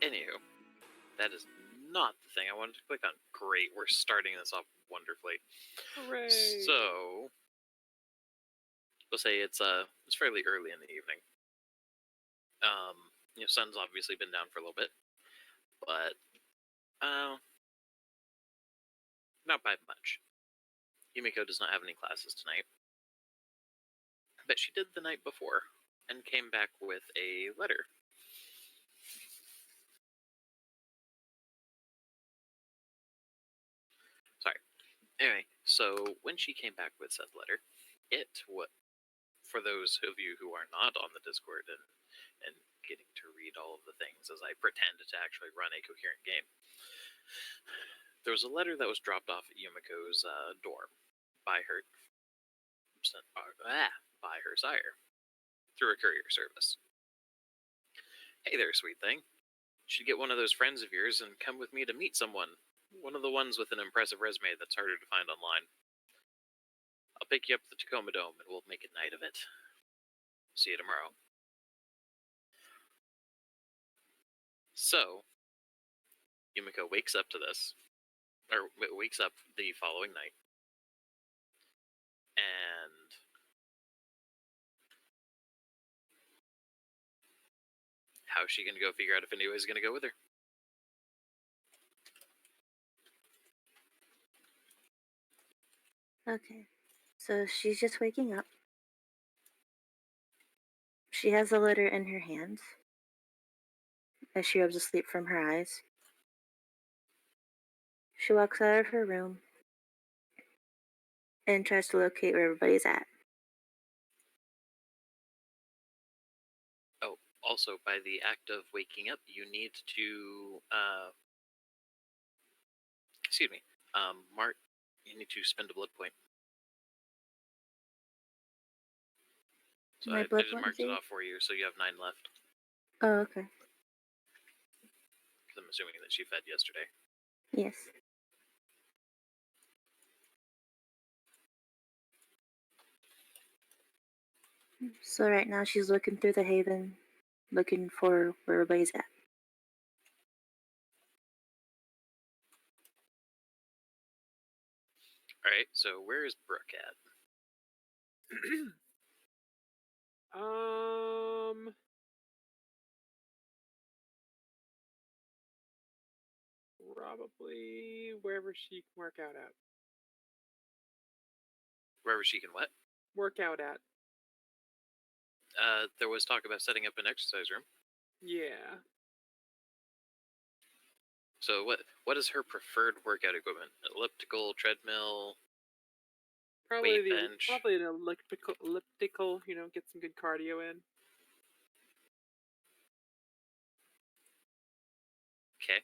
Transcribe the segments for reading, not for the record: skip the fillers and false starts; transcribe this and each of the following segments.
Anywho, that is not the thing I wanted to click on. Great, we're starting this off wonderfully. Hooray! So, we'll say it's fairly early in the evening. Sun's obviously been down for a little bit, but not by much. Yumiko does not have any classes tonight, but she did the night before and came back with a letter. Sorry. Anyway, so when she came back with said letter, for those of you who are not on the Discord and getting to read all of the things as I pretend to actually run a coherent game, there was a letter that was dropped off at Yumiko's dorm by her sire through a courier service. Hey there, sweet thing. You should get one of those friends of yours and come with me to meet someone. One of the ones with an impressive resume that's harder to find online. I'll pick you up at the Tacoma Dome and we'll make a night of it. See you tomorrow. So, Yumiko wakes up to this, or wakes up the following night, and how's she going to go figure out if anybody's going to go with her? Okay, so she's just waking up. She has a letter in her hands as she rubs the sleep from her eyes. She walks out of her room and tries to locate where everybody's at. Oh, also, by the act of waking up, you need to, Mark, you need to spend a blood point. So I just marked it off for you, so you have 9 left. Oh, okay. Because I'm assuming that she fed yesterday. Yes. So right now she's looking through the haven, looking for where everybody's at. Alright, so where is Brooke at? Probably wherever she can work out at. Wherever she can what? Work out at. There was talk about setting up an exercise room. Yeah. So what is her preferred workout equipment? Elliptical, treadmill, weight bench? Probably an elliptical, get some good cardio in. Okay.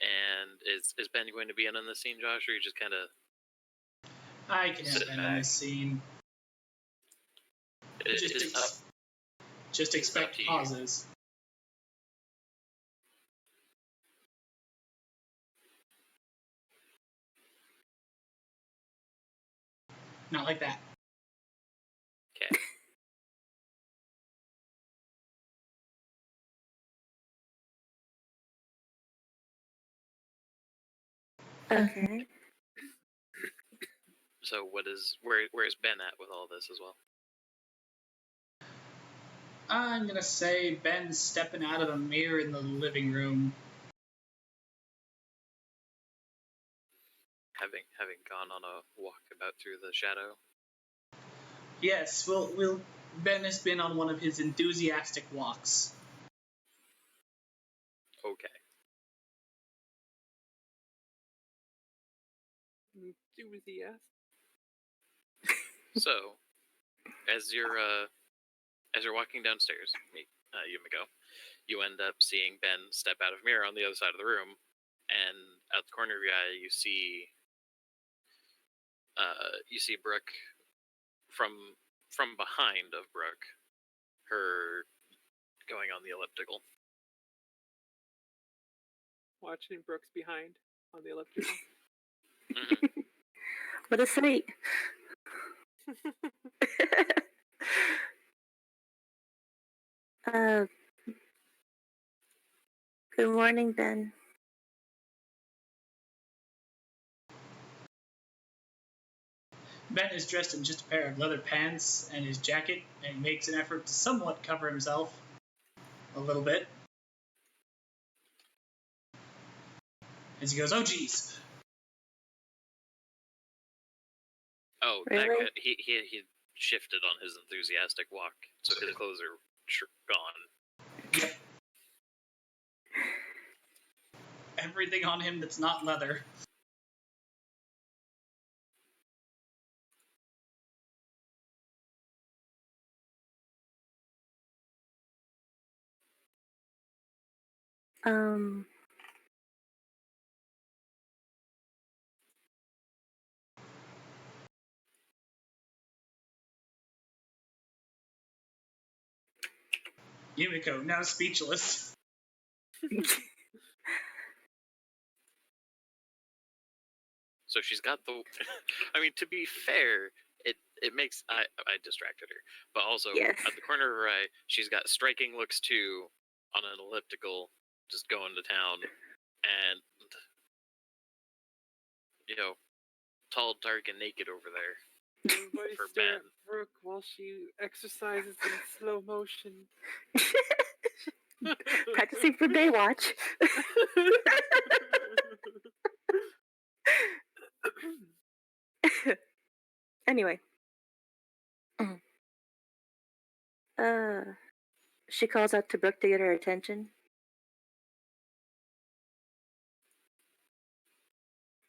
And is Ben going to be in on the scene, Josh, or you just kind of... I can have Ben on the scene. Just expect pauses. Not like that. Okay. Okay. So where's Ben at with all this as well? I'm gonna say Ben's stepping out of the mirror in the living room. Having gone on a walkabout through the shadow. Yes, Ben has been on one of his enthusiastic walks. Okay. Enthusiast. So, as you're walking downstairs, Yumiko, you end up seeing Ben step out of mirror on the other side of the room, and out the corner of your eye, you see Brooke from behind of Brooke, her going on the elliptical. Watching Brooks behind on the elliptical. Mm-hmm. What a sight. Good morning, Ben. Ben is dressed in just a pair of leather pants and his jacket, and he makes an effort to somewhat cover himself a little bit. As he goes, "Oh, geez." Oh, Really? that guy, he shifted on his enthusiastic walk, so his clothes are gone. Yep. Everything on him that's not leather. Yumiko, now speechless. So she's got the. I mean, to be fair, it makes I distracted her, but also Yes. at the corner of her eye, she's got striking looks too, on an elliptical, just going to town, and tall, dark, and naked over there. Everybody For stare Ben. at Brooke while she exercises in slow motion. Practicing for Baywatch. Anyway. She calls out to Brooke to get her attention.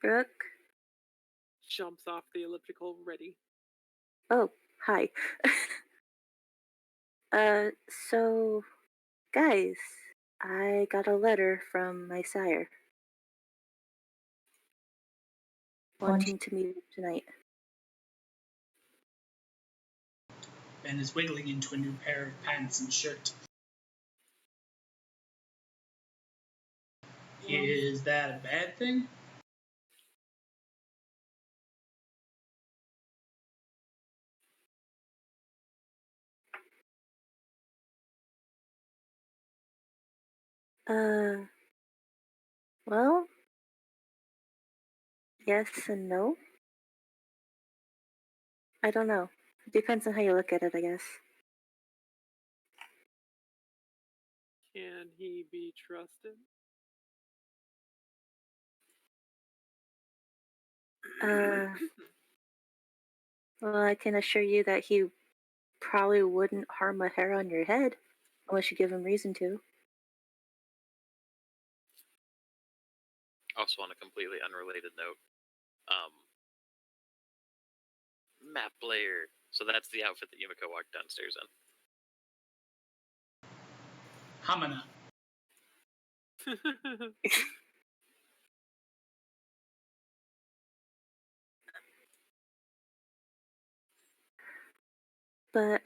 Brooke? Jumps off the elliptical, ready. Oh, hi. So, guys, I got a letter from my sire. Wanting to meet tonight. Ben is wiggling into a new pair of pants and shirt. Is that a bad thing? Well, yes and no. I don't know. Depends on how you look at it, I guess. Can he be trusted? Well, I can assure you that he probably wouldn't harm a hair on your head unless you give him reason to. Also, on a completely unrelated note, map player. So that's the outfit that Yumiko walked downstairs in. Hamana. But,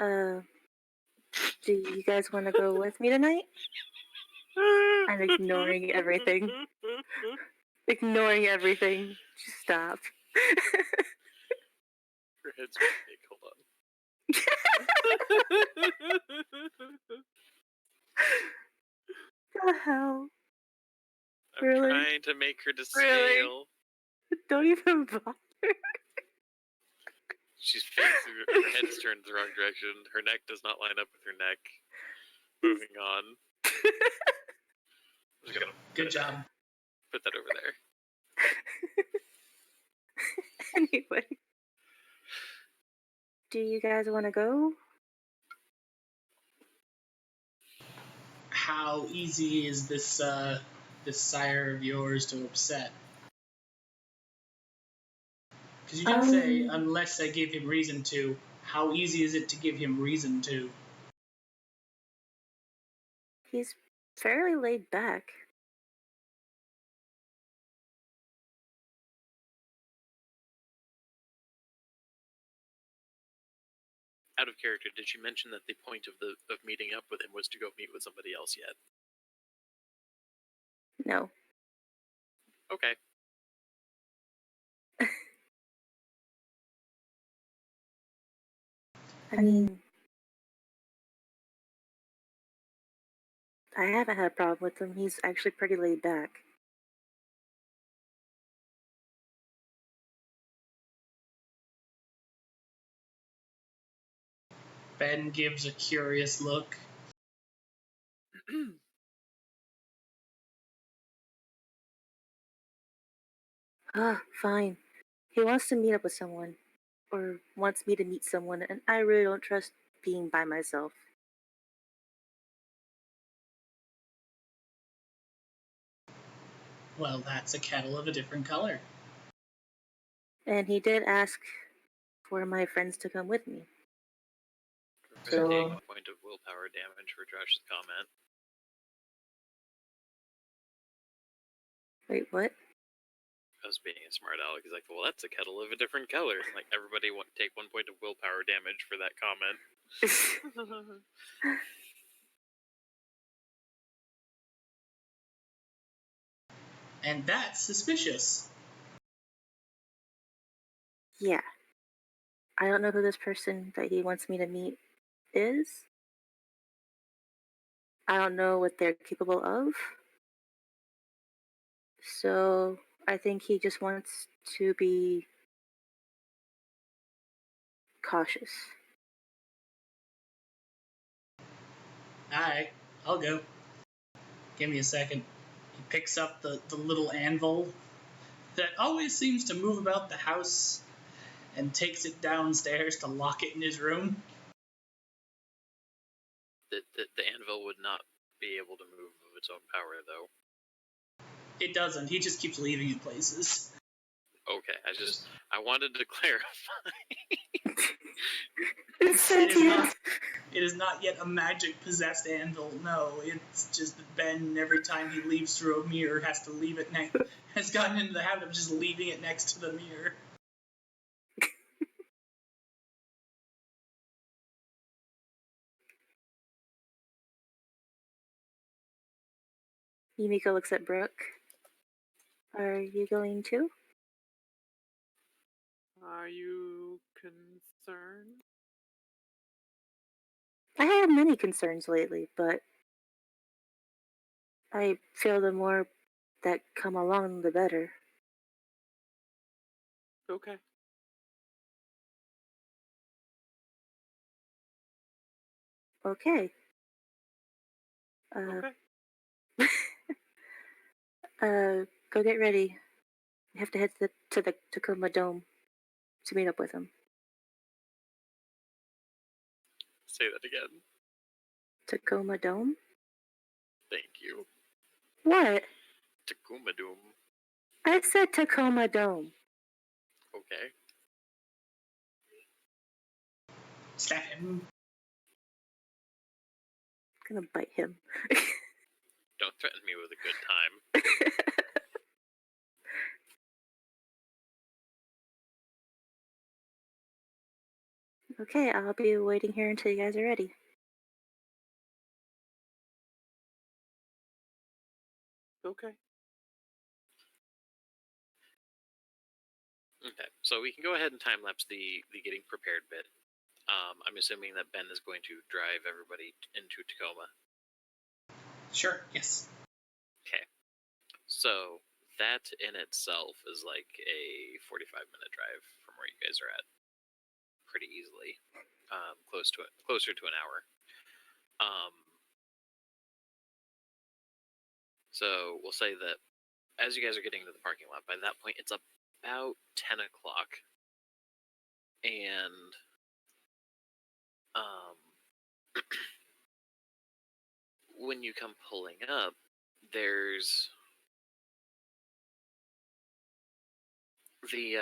do you guys want to go with me tonight? I'm ignoring everything. Ignoring everything. Just stop. Her head's big. Hold on. The hell? I'm Really? trying to make her to Really? scale. Don't even bother. She's facing her head's turned the wrong direction. Her neck does not line up with her neck. Moving on. I'm just gonna Good job. put that over there. Anyway. Do you guys want to go? How easy is this sire of yours to upset? Because you did say, unless I give him reason to. How easy is it to give him reason to? He's fairly laid back. Out of character, did she mention that the point of meeting up with him was to go meet with somebody else yet? No. Okay. I mean, I haven't had a problem with him. He's actually pretty laid back. Ben gives a curious look. Ah, fine. He wants to meet up with someone. Or wants me to meet someone, and I really don't trust being by myself. Well, that's a kettle of a different color. And he did ask for my friends to come with me. Everybody take 1 point of willpower damage for Josh's comment. Wait, what? I was being a smart aleck. He's like, well, that's a kettle of a different color. Like, everybody take 1 point of willpower damage for that comment. And that's suspicious. Yeah. I don't know who this person that he wants me to meet is. I don't know what they're capable of. So I think he just wants to be cautious. Alright, I'll go. Give me a second. He picks up the little anvil that always seems to move about the house and takes it downstairs to lock it in his room. The anvil would not be able to move of its own power, though. It doesn't. He just keeps leaving it places. Okay, I wanted to clarify. It's sentient. It is not yet a magic-possessed anvil, no. It's just that Ben, every time he leaves through a mirror, has to leave it has gotten into the habit of just leaving it next to the mirror. Yumiko looks at Brooke. Are you going to? Are you concerned? I have many concerns lately, but I feel the more that come along, the better. Okay. Okay. Okay. Go get ready. We have to head to the Tacoma Dome to meet up with him. Say that again. Tacoma Dome? Thank you. What? Tacoma Doom. I said Tacoma Dome. Okay. Stab him. I'm gonna bite him. Don't threaten me with a good time. Okay, I'll be waiting here until you guys are ready. Okay. Okay, so we can go ahead and time-lapse the getting prepared bit. I'm assuming that Ben is going to drive everybody into Tacoma. Sure, yes. Okay. So that in itself is like a 45-minute drive from where you guys are at. Pretty easily. Closer to an hour. So we'll say that as you guys are getting into the parking lot, by that point it's about 10 o'clock. And when you come pulling up, there's the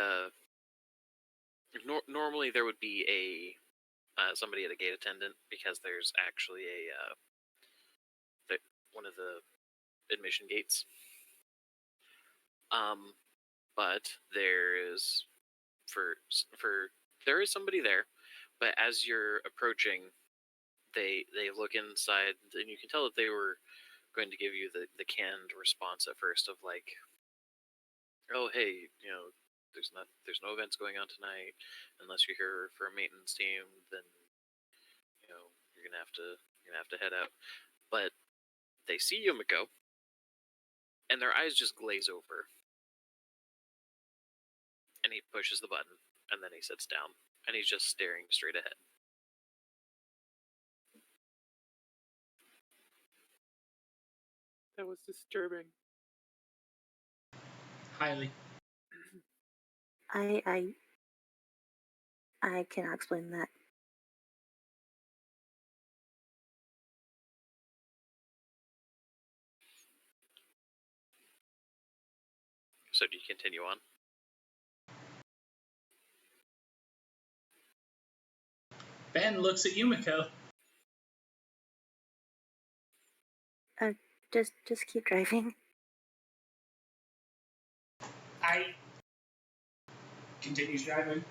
normally there would be a somebody at a gate attendant, because there's actually one of the admission gates. But there is there is somebody there, but as you're approaching, they look inside, and you can tell that they were going to give you the canned response at first of like, oh hey, there's no events going on tonight. Unless you're here for a maintenance team, then you're gonna have to head out. But they see Yumiko, and their eyes just glaze over. And he pushes the button, and then he sits down, and he's just staring straight ahead. That was disturbing. Highly. I cannot explain that. So do you continue on? Ben looks at Yumiko. Just keep driving. I continues driving.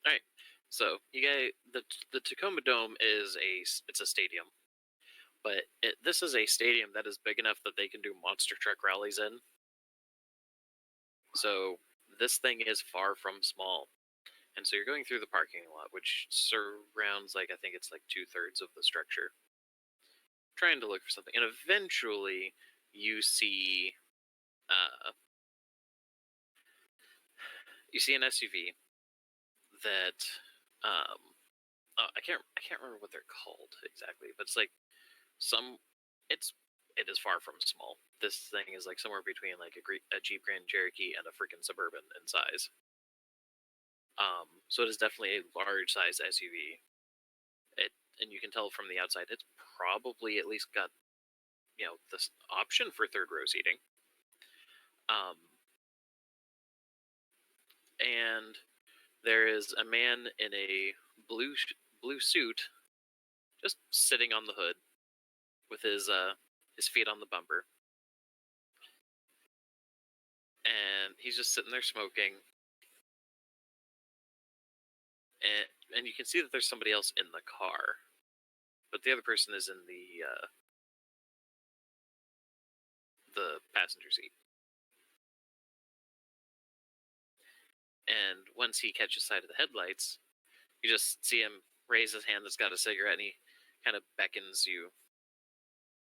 Alright, so you guys, the Tacoma Dome is it's a stadium. But this is a stadium that is big enough that they can do monster truck rallies in. So this thing is far from small. And so you're going through the parking lot, which surrounds, I think it's 2/3 of the structure. Trying to look for something. And eventually you see an SUV that I can't remember what they're called exactly, but it's it is far from small. This thing is somewhere between a Jeep Grand Cherokee and a freaking Suburban in size. So it is definitely a large size SUV. And you can tell from the outside it's probably at least got this option for third row seating. And there is a man in a blue suit just sitting on the hood with his feet on the bumper. And he's just sitting there smoking. And you can see that there's somebody else in the car. But the other person is in the passenger seat. And once he catches sight of the headlights, you just see him raise his hand that's got a cigarette, and he kind of beckons you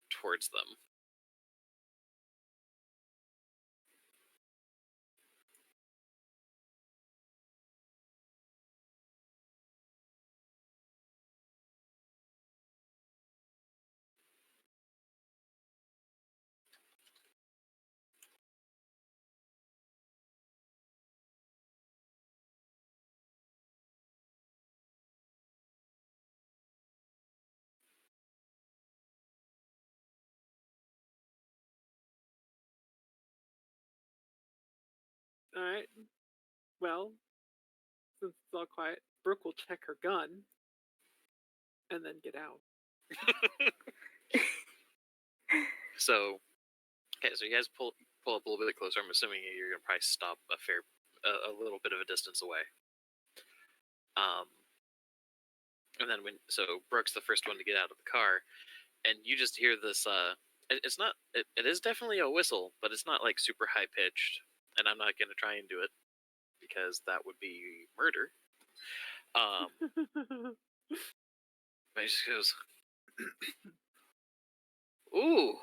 towards them. Alright. Well, since it's all quiet, Brooke will check her gun and then get out. So you guys pull up a little bit closer. I'm assuming you're gonna probably stop a little bit of a distance away. And then Brooke's the first one to get out of the car, and you just hear this. It is definitely a whistle, but it's not super high pitched. And I'm not gonna try and do it because that would be murder. But he just goes, "Ooh,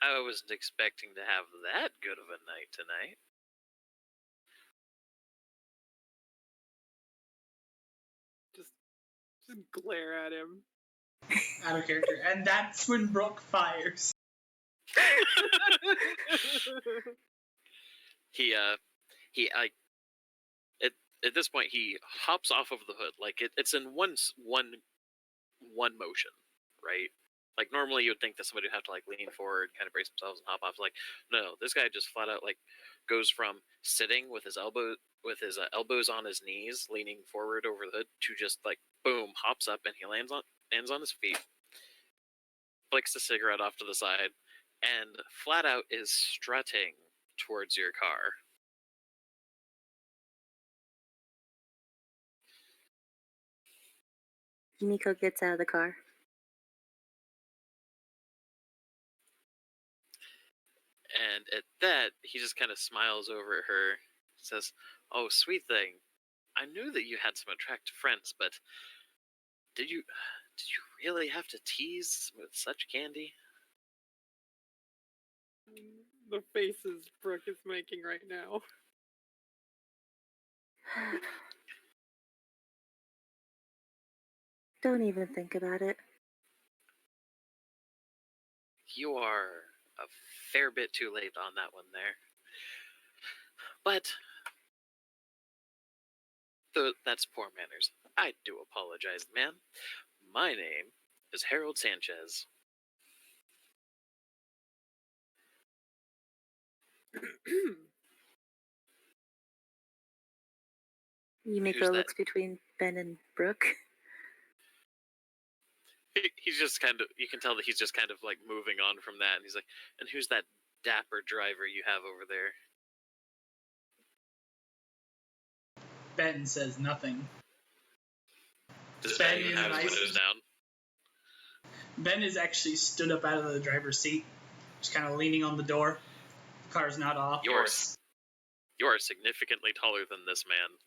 I wasn't expecting to have that good of a night tonight." Just glare at him. Out of character. And that's when Brooke fires. At this point he hops off of the hood. It's in one motion, right? Normally you would think that somebody would have to lean forward, kind of brace themselves and hop off. No, this guy just flat out goes from sitting with his elbows on his knees, leaning forward over the hood, to just boom, hops up, and he lands on his feet, flicks the cigarette off to the side, and flat out is strutting towards your car. Yumiko gets out of the car. And at that, he just kind of smiles over at her, says, "Oh, sweet thing, I knew that you had some attractive friends, but did you Did you really have to tease with such candy? The faces Brooke is making right now. Don't even think about it. You are a fair bit too late on that one there. But that's poor manners. I do apologize, ma'am. My name is Harold Sanchez. Yumiko looks between Ben and Brooke. He's just kind of, you can tell that he's just kind of like moving on from that, and he's like, and who's that dapper driver you have over there? Ben says nothing. Does Ben Ben is have his nice. windows down? Ben is actually stood up out of the driver's seat, just kind of leaning on the door. The car's not off. You are significantly taller than this man.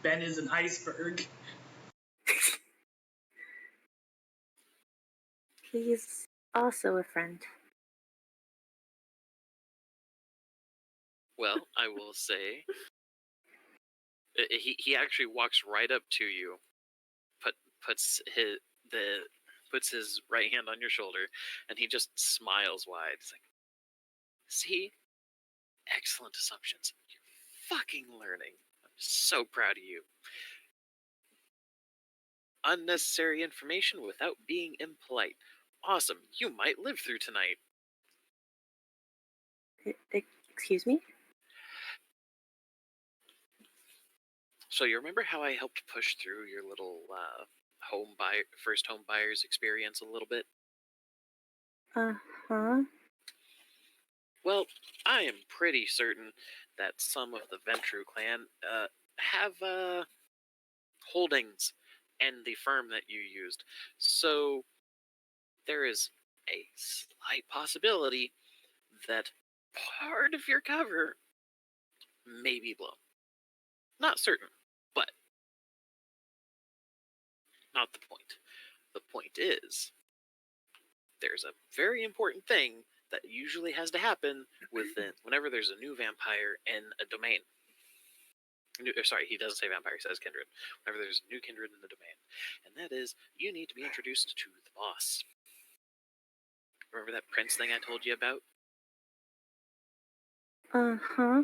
Ben is an iceberg. He's also a friend. Well, I will say, he actually walks right up to you, puts his right hand on your shoulder, and he just smiles wide. He's like, "See, excellent assumptions. You're fucking learning. I'm so proud of you. Unnecessary information without being impolite. Awesome. You might live through tonight." Excuse me? So you remember how I helped push through your little first home buyer's experience a little bit? Uh-huh. Well, I am pretty certain that some of the Ventru clan have holdings in the firm that you used. So there is a slight possibility that part of your cover may be blown. Not certain, but not the point. The point is, there's a very important thing that usually has to happen whenever there's a new vampire in a domain. Sorry, he doesn't say vampire, he says kindred. Whenever there's a new kindred in the domain. And that is, you need to be introduced to the boss. Remember that prince thing I told you about? Uh-huh.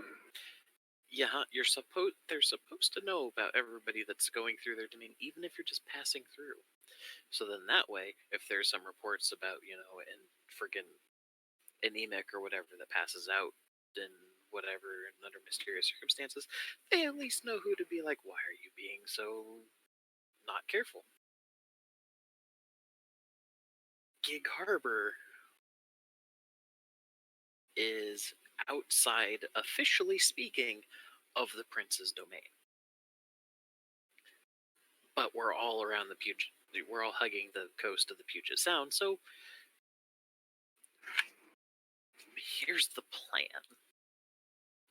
Yeah, they're supposed to know about everybody that's going through their domain, even if you're just passing through. So then that way, if there's some reports about, in friggin' anemic or whatever that passes out in whatever and under mysterious circumstances, they at least know who to be like, why are you being so not careful? Gig Harbor is outside, officially speaking, of the prince's domain. But we're all around we're all hugging the coast of the Puget Sound, so here's the plan.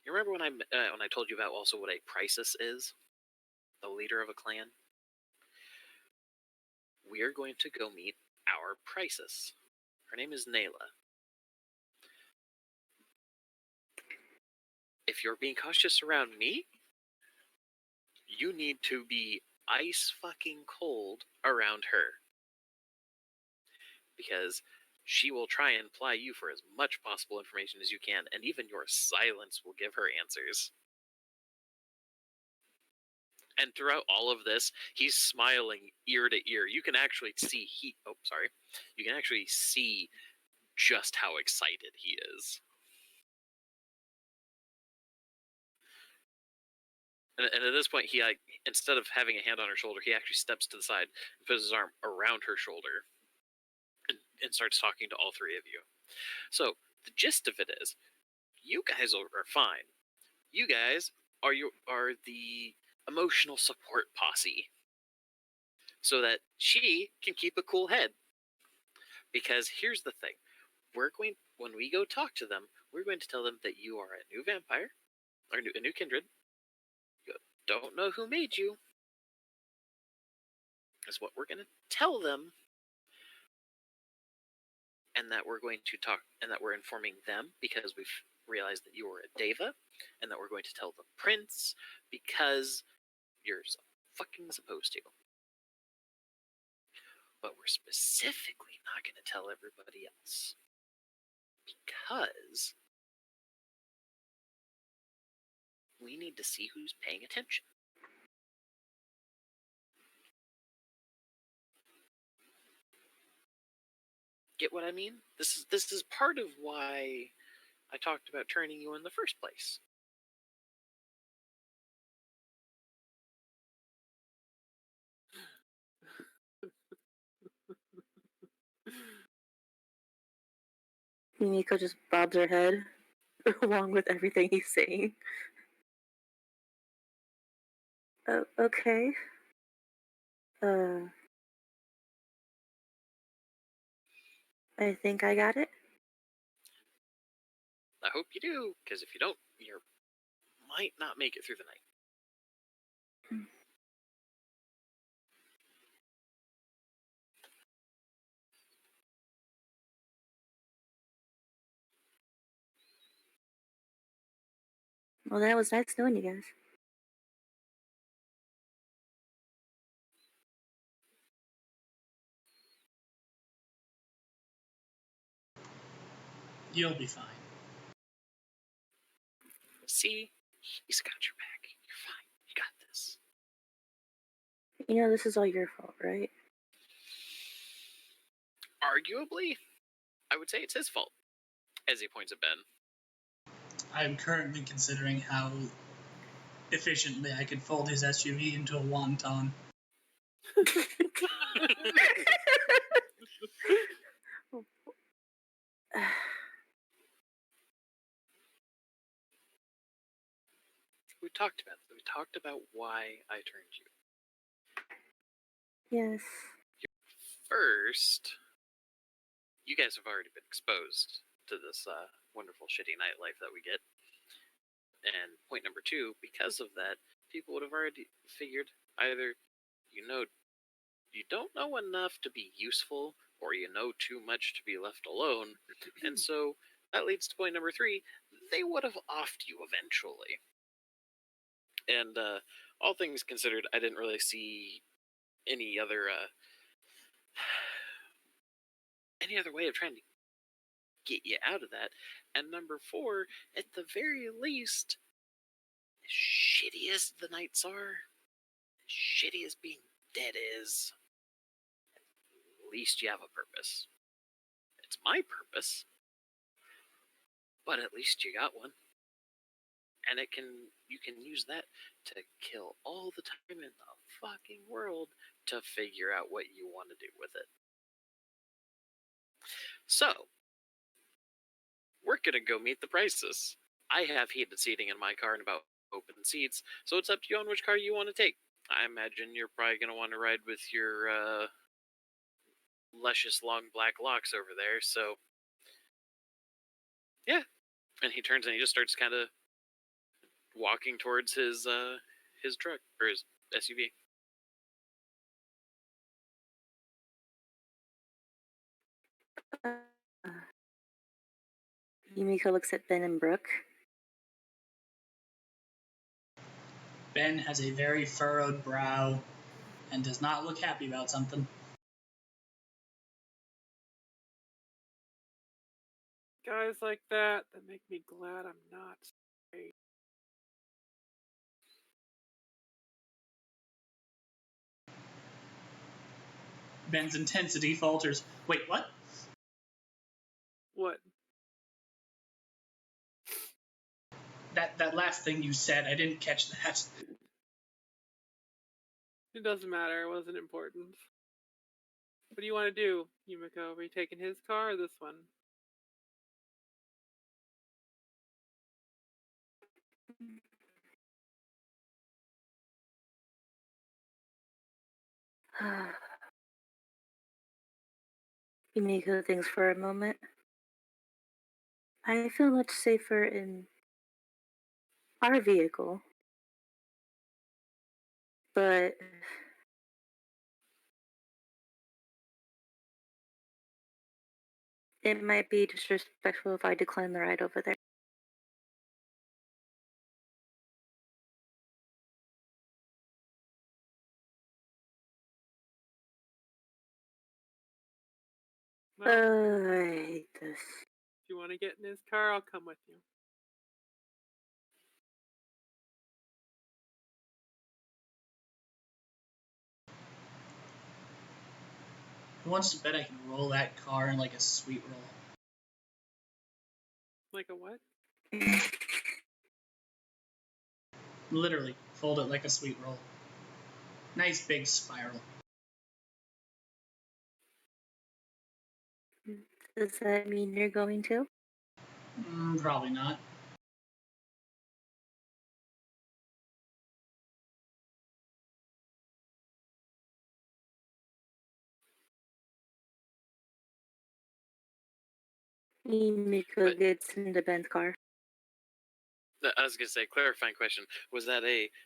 You remember when I told you about also what a priestess is? The leader of a clan? We're going to go meet our priestess. Her name is Nayla. If you're being cautious around me, you need to be ice fucking cold around her. Because she will try and ply you for as much possible information as you can, and even your silence will give her answers. And throughout all of this, he's smiling ear to ear. You can actually see You can actually see just how excited he is. And at this point, he instead of having a hand on her shoulder, he actually steps to the side and puts his arm around her shoulder and starts talking to all three of you. So the gist of it is, you guys are fine. You guys are the emotional support posse, so that she can keep a cool head. Because here's the thing: when we go talk to them, we're going to tell them that you are a new vampire, or a new kindred. You don't know who made you. is what we're going to tell them, and that we're going to talk, and that we're informing them because we've realized that you are a Deva, and that we're going to tell the prince because you're fucking supposed to. But we're specifically not going to tell everybody else because we need to see who's paying attention. Get what I mean? This is part of why I talked about training you in the first place. Yumiko just bobs her head along with everything he's saying. Oh, okay. I think I got it. I hope you do, because if you don't, you might not make it through the night. Well, that was nice knowing you guys. You'll be fine. See? He's got your back. You're fine. You got this. You know, this is all your fault, right? Arguably, I would say it's his fault, as he points at Ben. I'm currently considering how efficiently I could fold his SUV into a wonton. We talked about this. We talked about why I turned you. Yes. First, you guys have already been exposed to this wonderful shitty nightlife that we get. And point number two, because of that, people would have already figured either you don't know enough to be useful, or you know too much to be left alone. And so that leads to point number three, they would have offed you eventually. And all things considered, I didn't really see any other way of trying to get you out of that. And number four, at the very least, as shitty as the nights are, as shitty as being dead is, at least you have a purpose. It's my purpose, but at least you got one. And you can use that to kill all the time in the fucking world to figure out what you want to do with it. So, we're gonna go meet the prices. I have heated seating in my car and about open seats, so it's up to you on which car you want to take. I imagine you're probably gonna want to ride with your luscious long black locks over there, so yeah. And he turns and he just starts kind of walking towards his truck, or his SUV. Yumiko looks at Ben and Brooke. Ben has a very furrowed brow and does not look happy about something. Guys like that make me glad I'm not straight. Ben's intensity falters. Wait, what? What? That last thing you said, I didn't catch that. It doesn't matter. It wasn't important. What do you want to do, Yumiko? Are you taking his car or this one? Yumiko thinks for a moment. I feel much safer in our vehicle. But It might be disrespectful if I decline the ride over there. Well, I hate this. if you want to get in his car, I'll come with you. Who wants to bet I can roll that car in like a sweet roll? Like a what? Literally, fold it like a sweet roll. Nice big spiral. Does that mean you're going to? Probably not. Yumiko But- gets into Ben's car. I was gonna say, clarifying question: was that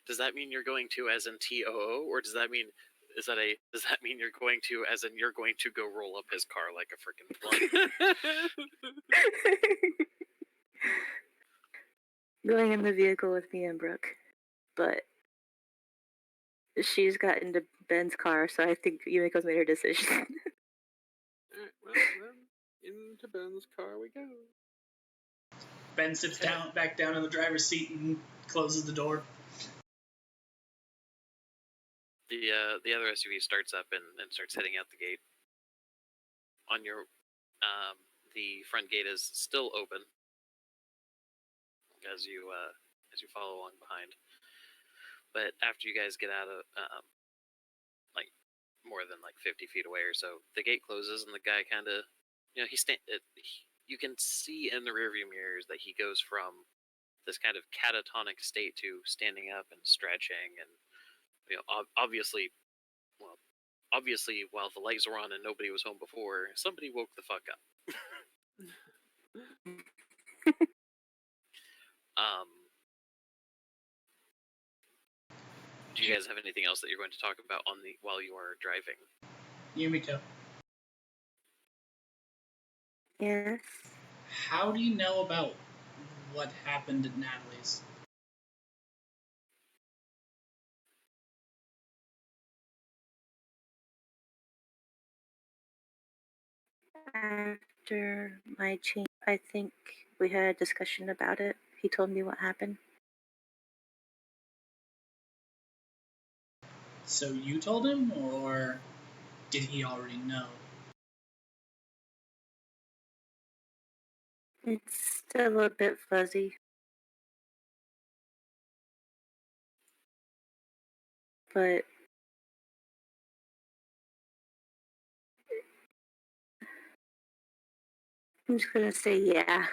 does that mean you're going to as in TOO, or does that mean does that mean you're going to as in you're going to go roll up his car like a freaking blunt? Going in the vehicle with me and Brooke. But she's got into Ben's car, so I think Yumiko's made her decision. Alright, well, then, into Ben's car we go. Ben sits back down in the driver's seat and closes the door. The other SUV starts up and starts heading out the gate. On your the front gate is still open as you follow along behind. But after you guys get out of like more than like 50 feet away or so, the gate closes and the guy kind of, you can see in the rearview mirrors that he goes from this kind of catatonic state to standing up and stretching, and obviously while the lights were on and nobody was home before, somebody woke the fuck up. Do you guys have anything else that you're going to talk about while you are driving? Yumiko, Yes. how do you know about what happened at Natalie's? After my change, I think we had a discussion about it. He told me what happened. So you told him, or did he already know? It's still a bit fuzzy. But I'm just gonna say yeah.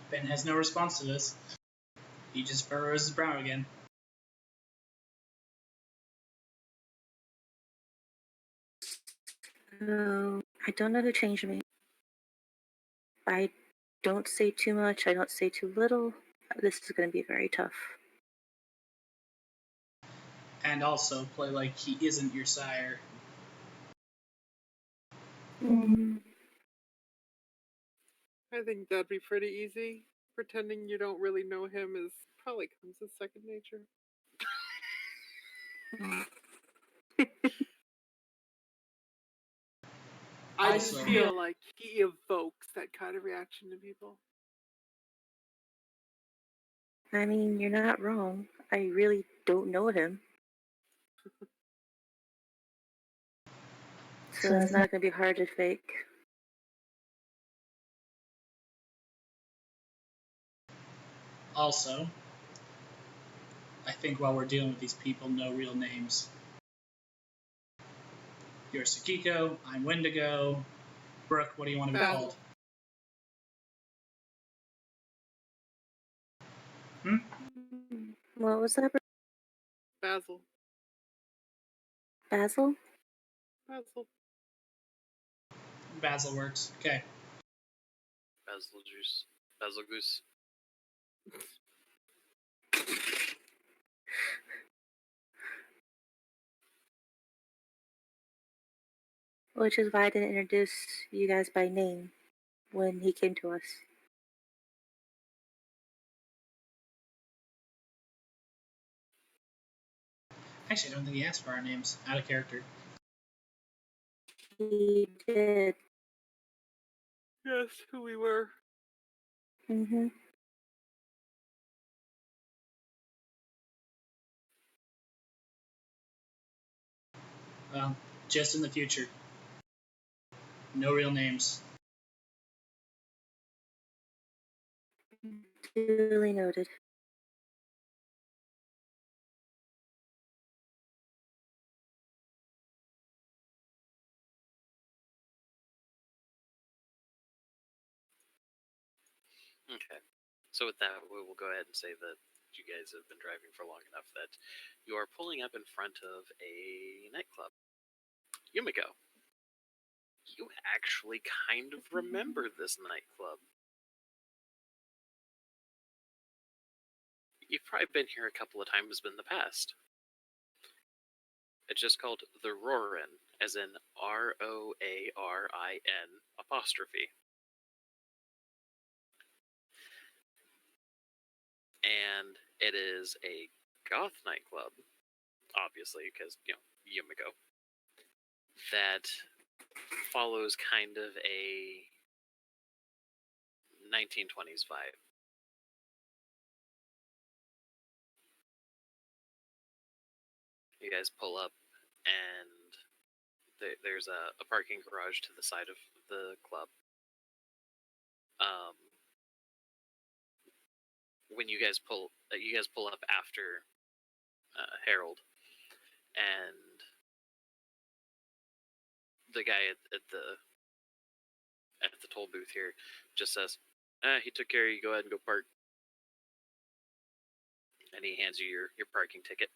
Ben has no response to this. He just furrows his brow again. So I don't know who changed me. I don't say too much. I don't say too little. This is gonna be very tough. And also play like he isn't your sire. I think that'd be pretty easy. Pretending you don't really know him is probably comes as second nature. I just Also- feel like he evokes that kind of reaction to people. I mean, you're not wrong. I really don't know him. So it's not gonna be hard to fake. Also, I think while we're dealing with these people, no real names. You're Sakiko, I'm Wendigo. Brooke, what do you want to be Basil. called? What was that? Basil. Basil? Basil. Basil works. Okay. Basil juice. Basil goose. Which is why I didn't introduce you guys by name when he came to us. Actually, I don't think he asked for our names. Out of character. He did. Yes, who we were. Mm-hmm. Well, just in the future. No real names. Duly noted. Okay. So with that, we will go ahead and say that you guys have been driving for long enough that you are pulling up in front of a nightclub. Yumiko, you actually kind of remember this nightclub. You've probably been here a couple of times in the past. It's just called the Roarin, as in Roarin apostrophe. And it is a goth nightclub, obviously, because, Yumiko, that follows kind of a 1920s vibe. You guys pull up, and there's a parking garage to the side of the club. When you guys pull up after Harold, and the guy at the toll booth here just says, he took care of you, go ahead and go park. And he hands you your parking ticket.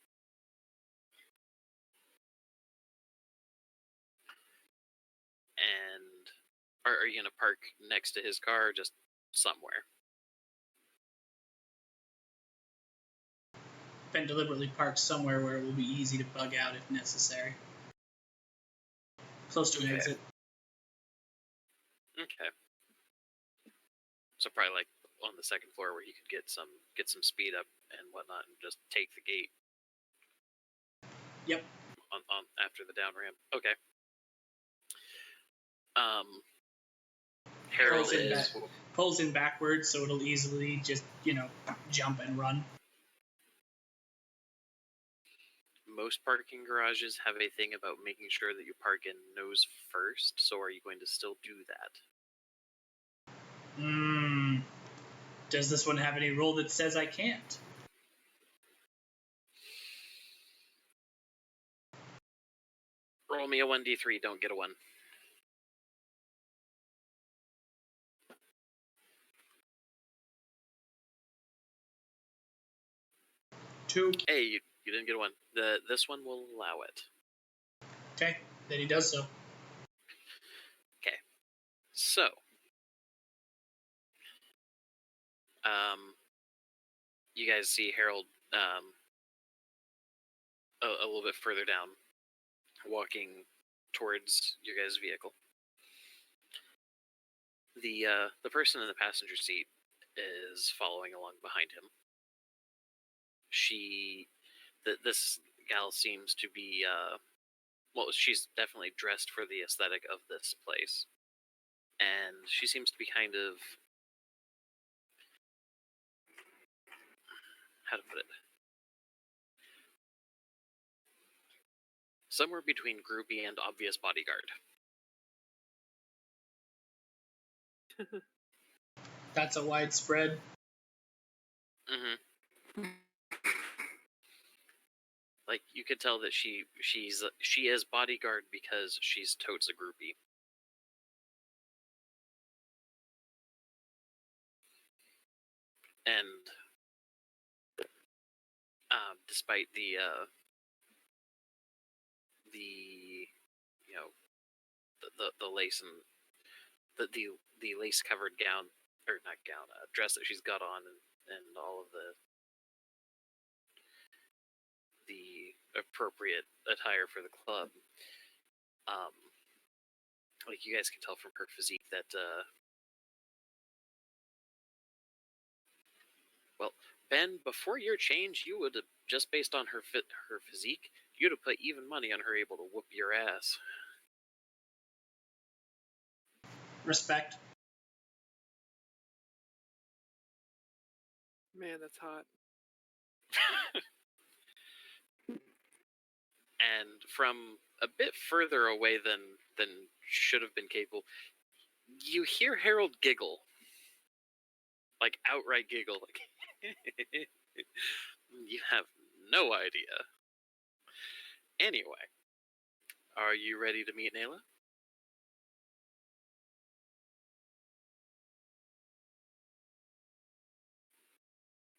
And are you gonna park next to his car or just somewhere? Ben deliberately parked somewhere where it will be easy to bug out if necessary. Close to an exit. Okay. So probably like on the second floor where he could get some speed up and whatnot, and just take the gate. Yep. On after the down ramp. Okay. Harold pulls in backwards so it'll easily just jump and run. Most parking garages have a thing about making sure that you park in nose first. So are you going to still do that? Does this one have any rule that says I can't? Roll me a 1d3, don't get a 1. Two. Hey, you didn't get a 1. This one will allow it. Okay, then he does so. Okay. So, you guys see Harold a little bit further down, walking towards your guys' vehicle. The person in the passenger seat is following along behind him. This gal seems to be she's definitely dressed for the aesthetic of this place, and she seems to be kind of, how to put it, somewhere between groupie and obvious bodyguard. That's a widespread. Mm-hmm. Like, you could tell that she is bodyguard because she's totes a groupie. And despite the lace and the lace covered gown or not gown, dress that she's got on, and all of the appropriate attire for the club. Like you guys can tell from her physique that, well, Ben, before your change, you would have, just based on her physique, you'd have put even money on her able to whoop your ass. Respect. Man, that's hot. And from a bit further away than should have been capable, you hear Harold giggle. Like, outright giggle. Like, you have no idea. Anyway, are you ready to meet Nayla?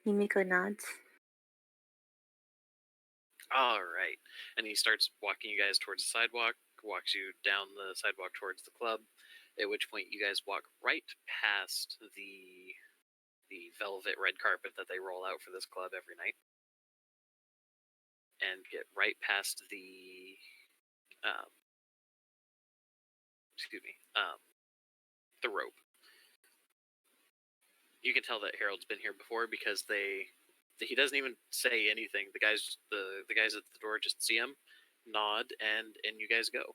Yumiko nods. All right. And he starts walking you guys towards the sidewalk, walks you down the sidewalk towards the club, at which point you guys walk right past the velvet red carpet that they roll out for this club every night, and get right past the the rope. You can tell that Harold's been here before because he doesn't even say anything. The guys at the door just see him, nod, and you guys go.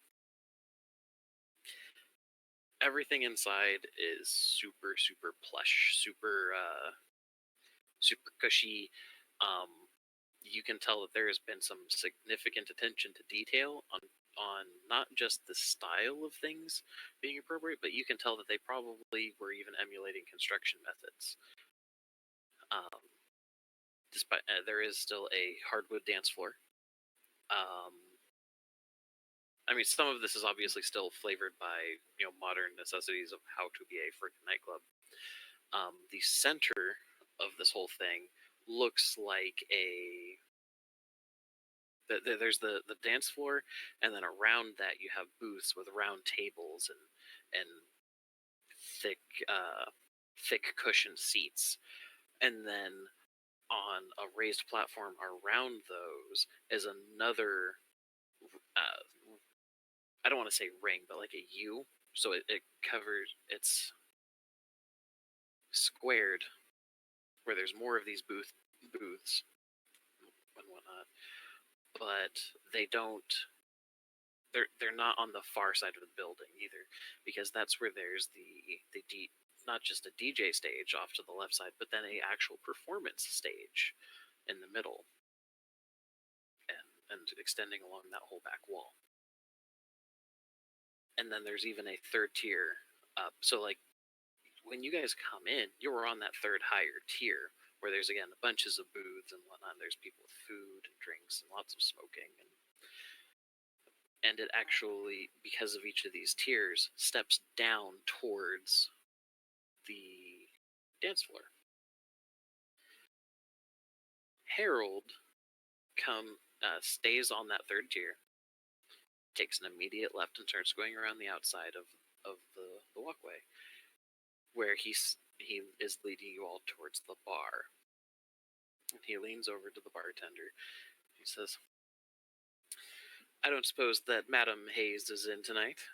Everything inside is super, super plush, super cushy. You can tell that there has been some significant attention to detail on not just the style of things being appropriate, but you can tell that they probably were even emulating construction methods. Despite there is still a hardwood dance floor. I mean, some of this is obviously still flavored by modern necessities of how to be a freaking nightclub. The center of this whole thing looks like there's the dance floor, and then around that you have booths with round tables and thick cushioned seats, and then on a raised platform around those is another I don't want to say ring, but like a U. So it covers, it's squared, where there's more of these booths and whatnot, but they're not on the far side of the building either, because that's where there's not just a DJ stage off to the left side, but then a actual performance stage in the middle, and extending along that whole back wall. And then there's even a third tier up. So like when you guys come in, you're on that third higher tier where there's again bunches of booths and whatnot. There's people with food and drinks and lots of smoking, and it actually, because of each of these tiers, steps down towards the dance floor. Harold stays on that third tier, takes an immediate left, and starts going around the outside of the walkway, where he is leading you all towards the bar. And he leans over to the bartender. He says, "I don't suppose that Madam Hayes is in tonight?"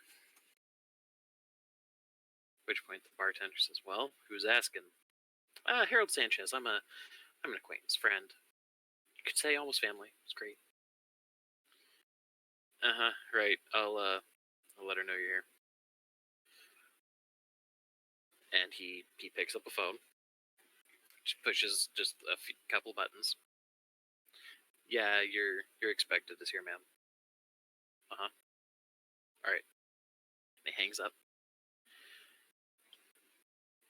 At which point the bartender says, "Well, who's asking?" Harold Sanchez. I'm an acquaintance, friend. You could say almost family. It's great." Right. I'll let her know you're here. And he picks up a phone, pushes just a couple buttons. "Yeah, you're expected this here, ma'am." All right. And he hangs up.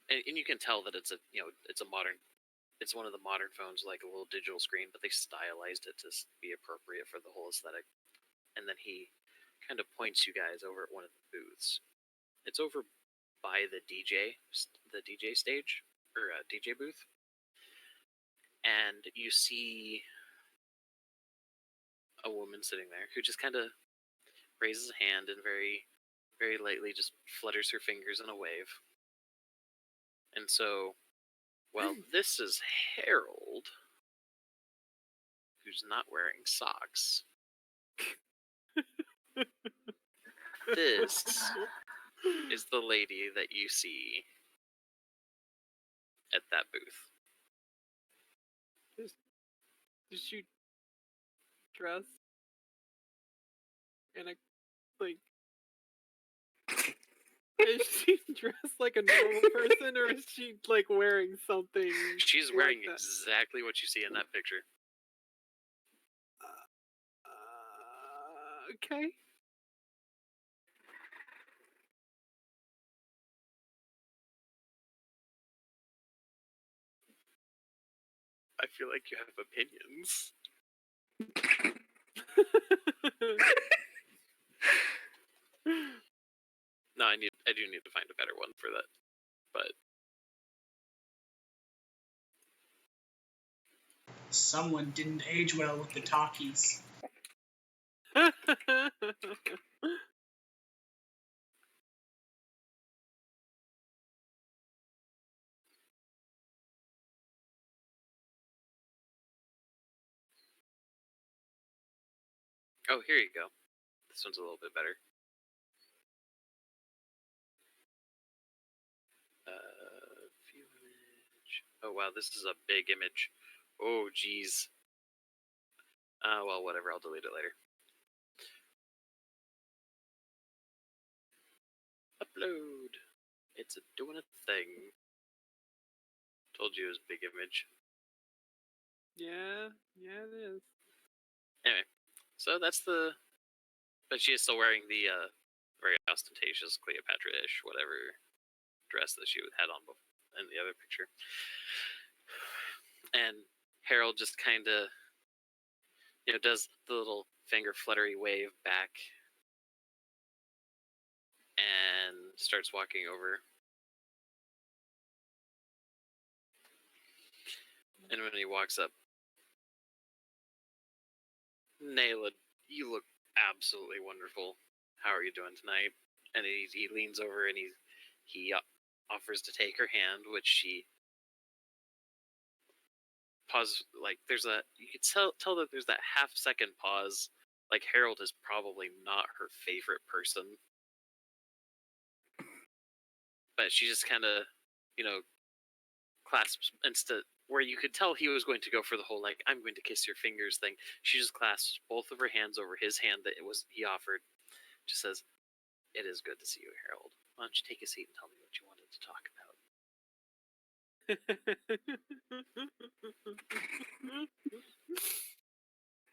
And you can tell that it's a modern, it's one of the modern phones, like a little digital screen, but they stylized it to be appropriate for the whole aesthetic. And then he kind of points you guys over at one of the booths. It's over by the DJ stage, or DJ booth. And you see a woman sitting there who just kind of raises a hand and very, very lightly just flutters her fingers in a wave. And so, well, this is Harold, who's not wearing socks. This is the lady that you see at that booth. Did she dress in a, like, is she dressed like a normal person, or is she, like, wearing something? She's like wearing that? exactly what you see in that picture. Okay. I feel like you have opinions. No, I do need to find a better one for that. But Someone didn't age well with the talkies. oh, here you go. This one's a little bit better. View image. Oh wow, this is a big image. Oh geez. Well, whatever. I'll delete it later. Upload. It's doing a thing. Told you it was a big image. yeah, it is. Anyway, so that's the. But she is still wearing the very ostentatious Cleopatra-ish whatever dress that she had on in the other picture. And Harold just kind of, does the little finger fluttery wave back and starts walking over. And when he walks up, Nayla, you look absolutely wonderful. How are you doing tonight? And he leans over and he offers to take her hand, which she pauses. Like you could tell that there's that half-second pause. Like Harold is probably not her favorite person, but she just kind of, clasps instead. Where you could tell he was going to go for the whole like I'm going to kiss your fingers thing. She just clasps both of her hands over his hand that he offered. Just says, "It is good to see you, Harold. Why don't you take a seat and tell me what you wanted to talk about?"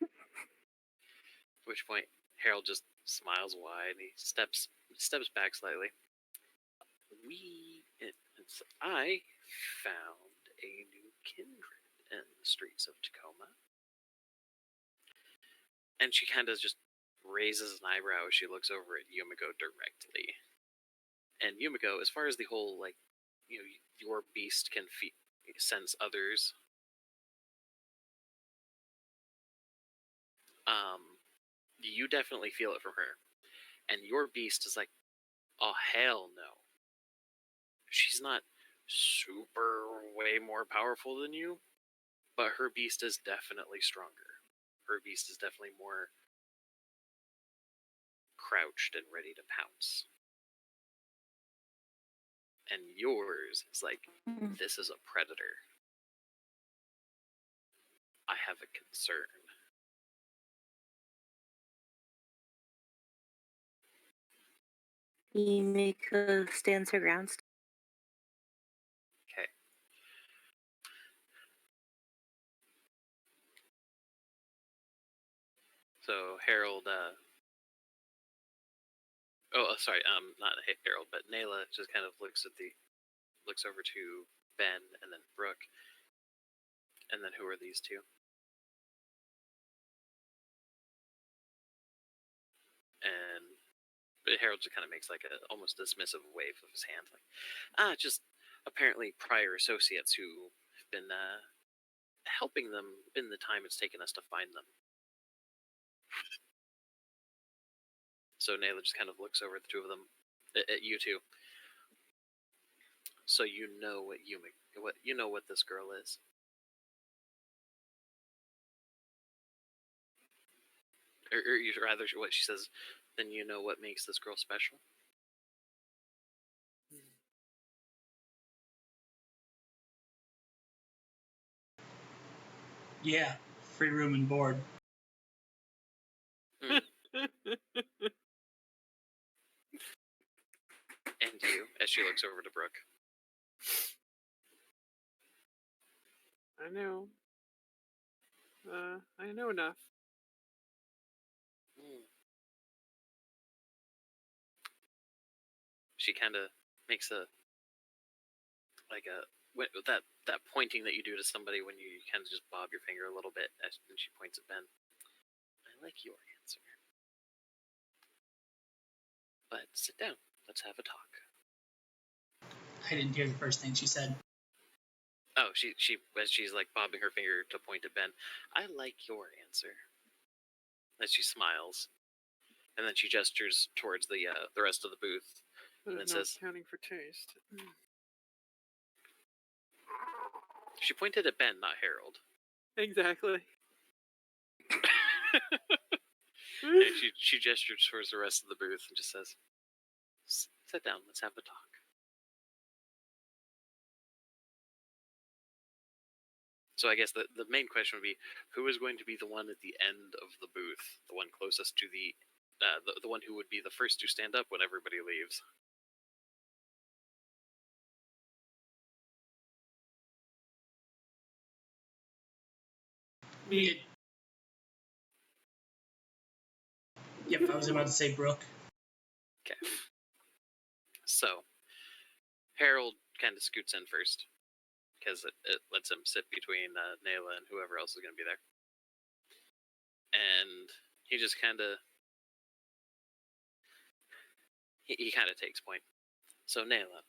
At which point Harold just smiles wide and he steps back slightly. I found a new kindred in the streets of Tacoma. And she kind of just raises an eyebrow as she looks over at Yumiko directly. And Yumiko, as far as the whole, like, your beast can sense others, you definitely feel it from her. And your beast is like, oh, hell no. She's not super way more powerful than you, but her beast is definitely stronger. Her beast is definitely more crouched and ready to pounce. And yours is like, this is a predator. I have a concern. Yumiko stands her ground. Okay. So Harold, sorry, not Harold, but Nayla just kind of looks over to Ben and then Brooke, and then who are these two? And Harold just kind of makes like a almost dismissive wave of his hand, like, just apparently prior associates who have been helping them in the time it's taken us to find them. So Nayla just kind of looks over at the two of them, at you two. So you know what this girl is. Or rather, what she says, then you know what makes this girl special. Yeah, free room and board. And you, as she looks over to Brooke. I know. I know enough. She kind of makes that pointing that you do to somebody when you kind of just bob your finger a little bit, and she points at Ben. I like your answer. But sit down. Let's have a talk. I didn't hear the first thing she said. Oh, she as she's like bobbing her finger to point at Ben. I like your answer. As she smiles, and then she gestures towards the rest of the booth, and then says, "Counting for taste." She pointed at Ben, not Harold. Exactly. And she gestures towards the rest of the booth and just says, "Sit down. Let's have a talk." So I guess the main question would be, who is going to be the one at the end of the booth, the one closest to the one who would be the first to stand up when everybody leaves? Me. Yep, I was about to say Brooke. Okay. So Harold kind of scoots in first, because it lets him sit between Nayla and whoever else is going to be there. And he just kind of he kind of takes point. So Nayla,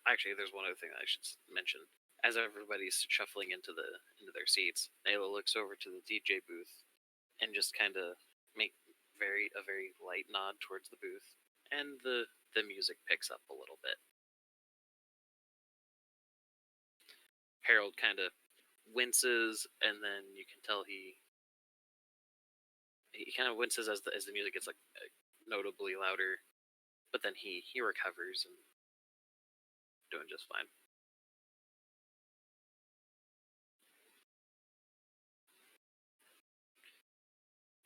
actually, there's one other thing that I should mention. As everybody's shuffling into their seats, Nayla looks over to the DJ booth and just kind of make a very light nod towards the booth, and the music picks up a little bit. Harold kind of winces, and then you can tell he kind of winces as the music gets like notably louder, but then he recovers and doing just fine.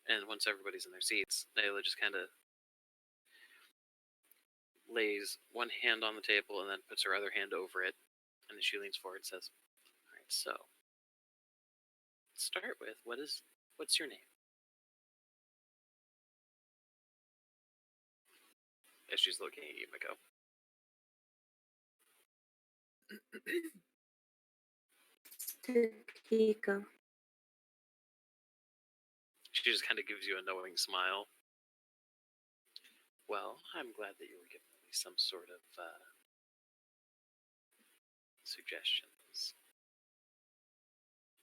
And once everybody's in their seats, Nayla just kind of lays one hand on the table and then puts her other hand over it, and then she leans forward and says, "All right, so let's start with what's your name?" As she's looking at Yumiko. Kiko. She just kind of gives you a knowing smile. Well, I'm glad that you were giving me some sort of suggestions.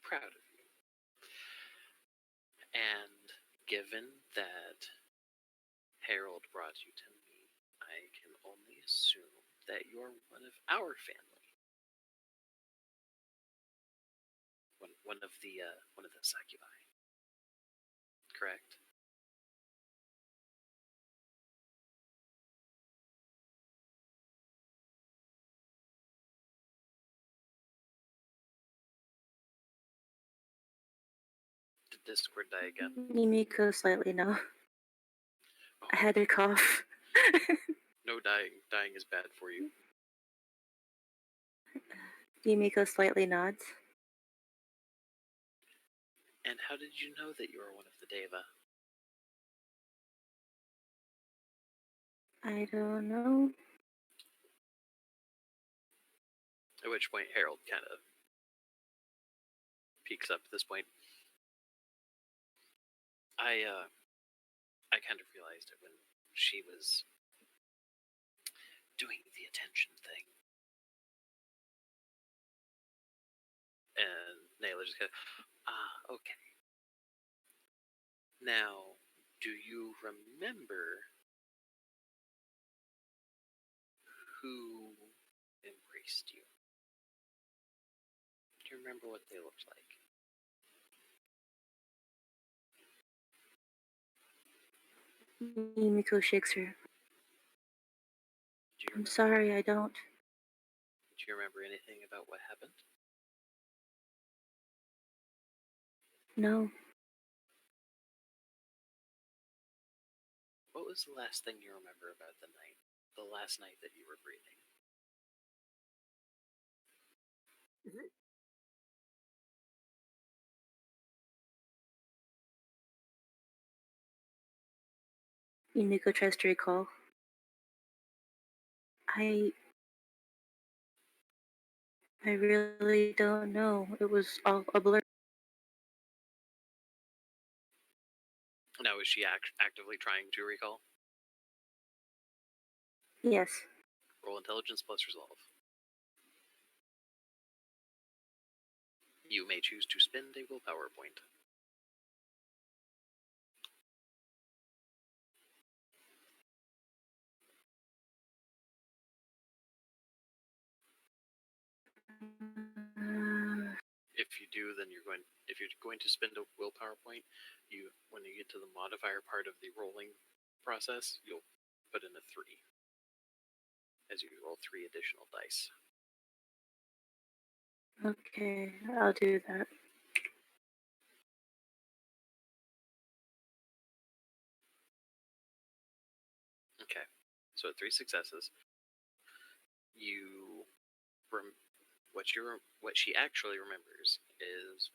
Proud of you. And given that Harold brought you to me, I can only assume that you're one of our family. One of the Sakurai. Correct? Did Discord die again? Yumiko slightly no. Oh, I had to cough. no dying. Dying is bad for you. Yumiko slightly nods. And how did you know that you were one of the Deva? I don't know. At which point Harold kind of peeks up at this point. I kind of realized it when she was doing the attention thing. And Nayla just goes, okay. Now, do you remember who embraced fleeced you. Do you remember what they looked like? Yumiko shakes her. Do you I'm remember, sorry, I don't. Do you remember anything about what happened? No. What was the last thing you remember about the night? The last night that you were breathing? Yumiko tries to recall. I really don't know. It was all a blur. Now, is she actively trying to recall? Yes. Roll intelligence plus resolve. You may choose to spend a willpower point. If you do, then if you're going to spend a willpower point, when you get to the modifier part of the rolling process, you'll put in a 3 as you roll 3 additional dice. Okay, I'll do that. Okay, so at 3 successes, what she actually remembers is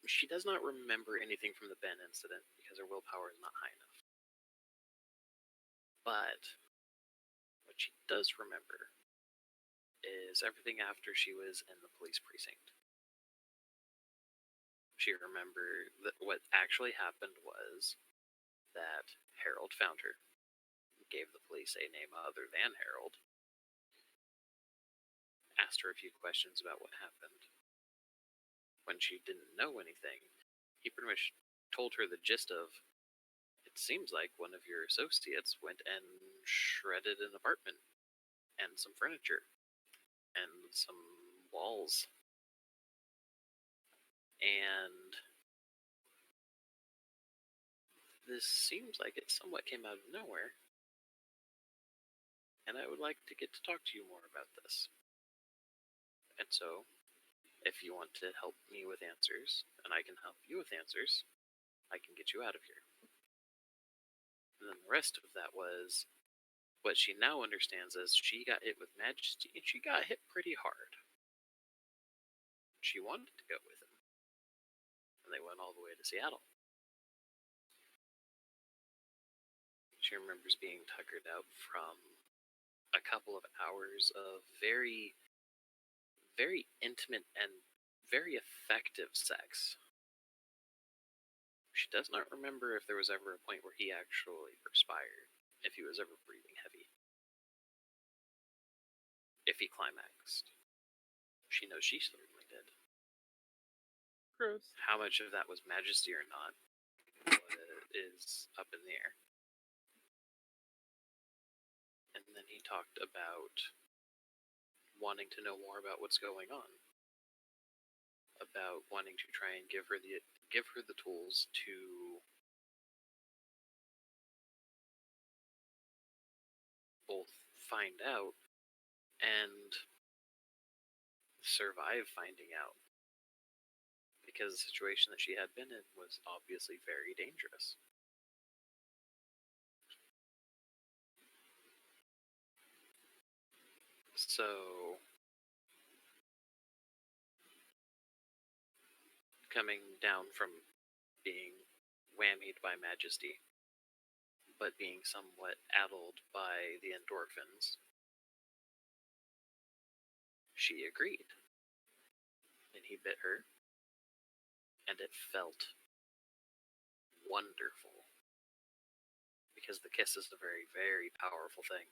she does not remember anything from the Ben incident because her willpower is not high enough. But what she does remember is everything after she was in the police precinct. She remembered that what actually happened was that Harold found her, gave the police a name other than Harold, asked her a few questions about what happened. When she didn't know anything, he pretty much told her the gist of, it seems like one of your associates went and shredded an apartment and some furniture and some walls. And this seems like it somewhat came out of nowhere. And I would like to get to talk to you more about this. And so, if you want to help me with answers, and I can help you with answers, I can get you out of here. And then the rest of that was, what she now understands is she got hit with Majesty, and she got hit pretty hard. She wanted to go with him. And they went all the way to Seattle. She remembers being tuckered out from a couple of hours of very, very intimate and very effective sex. She does not remember if there was ever a point where he actually perspired, if he was ever breathing heavy, if he climaxed. She knows she certainly did. Gross. How much of that was Majesty or not is up in the air. And then he talked about wanting to know more about what's going on, about wanting to try and give her the tools to both find out and survive finding out, because the situation that she had been in was obviously very dangerous. So, coming down from being whammied by Majesty, but being somewhat addled by the endorphins, she agreed. And he bit her, and it felt wonderful. Because the kiss is a very, very powerful thing.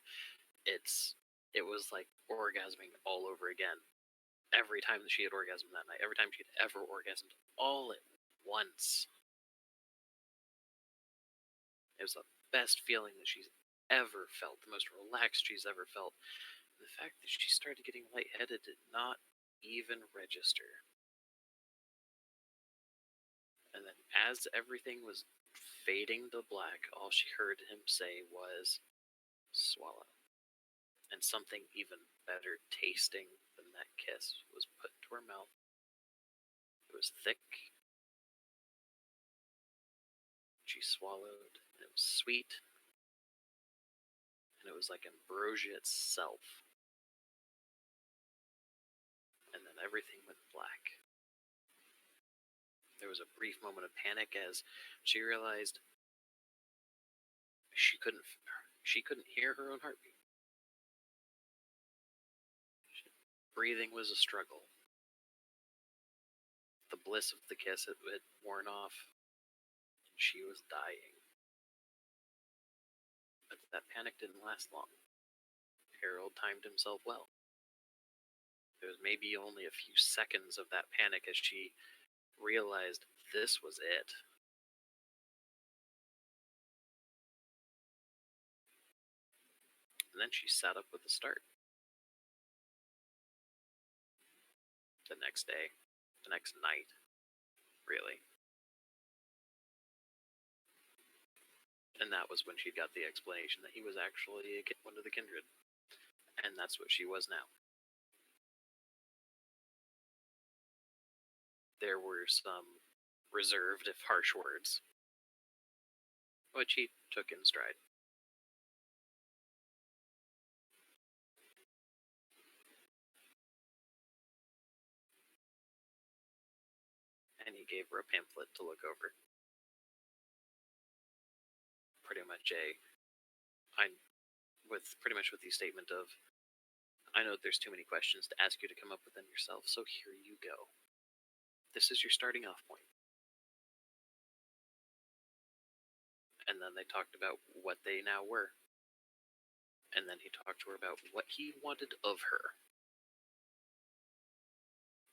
It was like orgasming all over again. Every time that she had orgasmed that night, every time she had ever orgasmed all at once. It was the best feeling that she's ever felt, the most relaxed she's ever felt. The fact that she started getting lightheaded did not even register. And then as everything was fading to black, all she heard him say was, swallow. And something even better tasting than that kiss was put to her mouth. It was thick. She swallowed, and it was sweet. And it was like ambrosia itself. And then everything went black. There was a brief moment of panic as she realized she couldn't hear her own heartbeat. Breathing was a struggle. The bliss of the kiss had worn off, and she was dying. But that panic didn't last long. Harold timed himself well. There was maybe only a few seconds of that panic as she realized this was it. And then she sat up with a start. The next day, the next night, really. And that was when she got the explanation that he was actually one of the kindred. And that's what she was now. There were some reserved, if harsh words, which he took in stride. And he gave her a pamphlet to look over. Pretty much with the statement of, I know there's too many questions to ask you to come up with them yourself, so here you go. This is your starting off point. And then they talked about what they now were. And then he talked to her about what he wanted of her.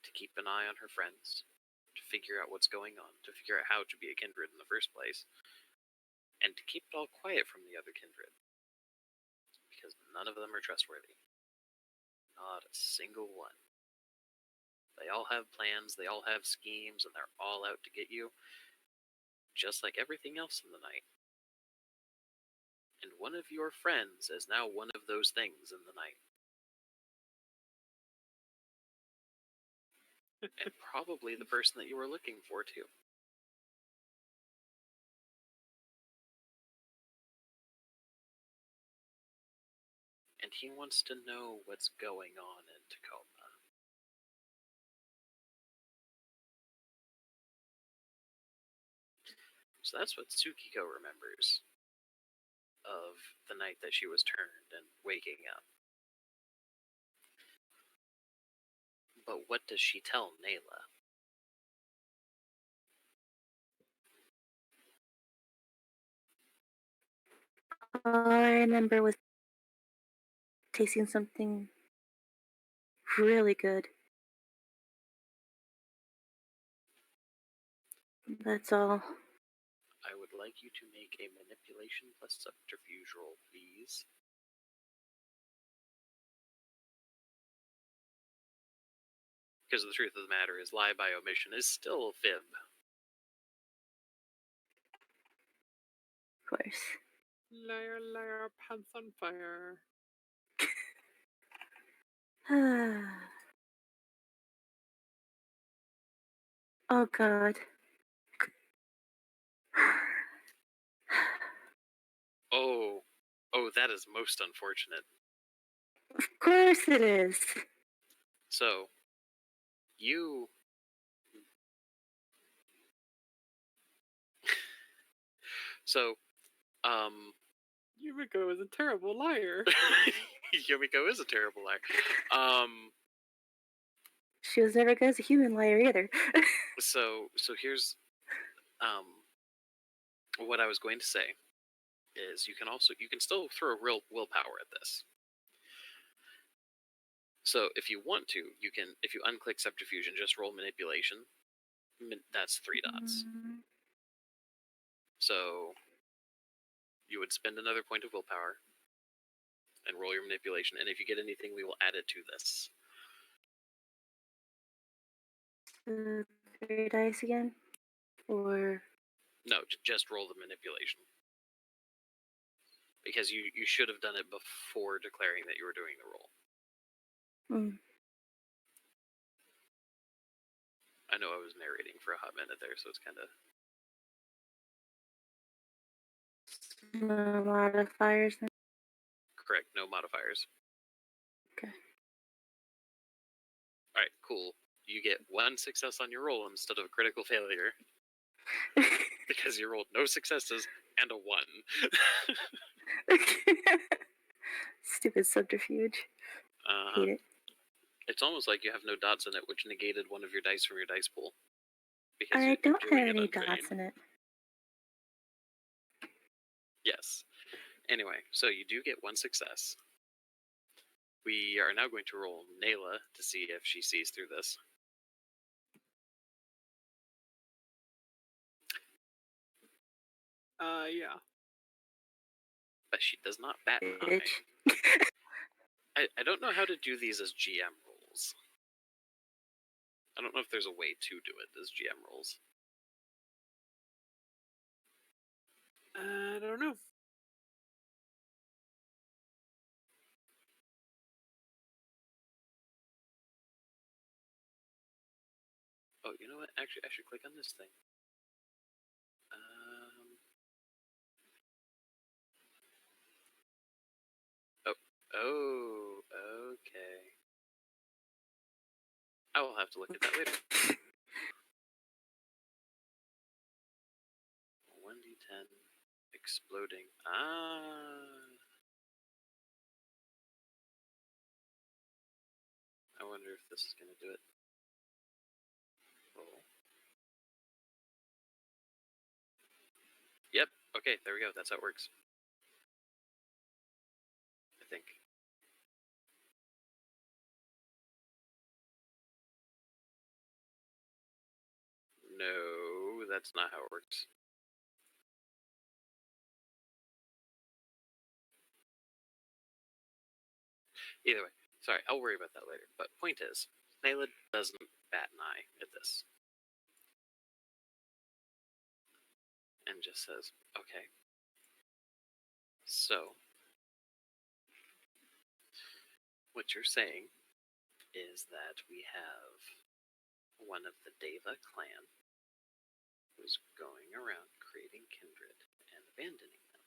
To keep an eye on her friends, to figure out what's going on, to figure out how to be a kindred in the first place, and to keep it all quiet from the other kindred. Because none of them are trustworthy. Not a single one. They all have plans, they all have schemes, and they're all out to get you, just like everything else in the night. And one of your friends is now one of those things in the night. And probably the person that you were looking for, too. And he wants to know what's going on in Tacoma. So that's what Tsukiko remembers of the night that she was turned and waking up. But what does she tell Nayla? All I remember was tasting something really good. That's all. I would like you to make a manipulation plus subterfuge roll, please. Because the truth of the matter is, lie by omission is still a fib. Of course. Liar, liar, pants on fire. Oh God. Oh, that is most unfortunate. Of course it is. So, you... So, Yumiko is a terrible liar. Yumiko is a terrible liar. She was never good as a human liar either. So here's what I was going to say is you can still throw real willpower at this. So if you want to, you can, if you unclick subterfuge and just roll manipulation, that's 3 dots. So you would spend another point of willpower, and roll your manipulation. And if you get anything, we will add it to this. 3 dice again? Or... No, just roll the manipulation. Because you should have done it before declaring that you were doing the roll. I know I was narrating for a hot minute there, so it's kind of... No modifiers then? Correct, no modifiers. Okay. Alright, cool. You get 1 success on your roll instead of a critical failure. Because you rolled no successes and a 1. Stupid subterfuge. Hate it. It's almost like you have no dots in it, which negated one of your dice from your dice pool. Because I you're don't doing have it any untrained. dots in it. Yes. Anyway, so you do get 1 success. We are now going to roll Nayla to see if she sees through this. Yeah. But she does not bat an eye. Bitch. I don't know how to do these as GM rolls. I don't know if there's a way to do it as GM rolls. I don't know. Oh, you know what? Actually, I should click on this thing. Oh, okay. I will have to look at that later. 1d10 exploding. I wonder if this is going to do it. Roll. Yep. Okay, there we go. That's how it works. I think. No, that's not how it works. Either way, sorry, I'll worry about that later. But point is, Nayla doesn't bat an eye at this. And just says, okay. So, what you're saying is that we have one of the Deva clan who's going around creating kindred and abandoning them.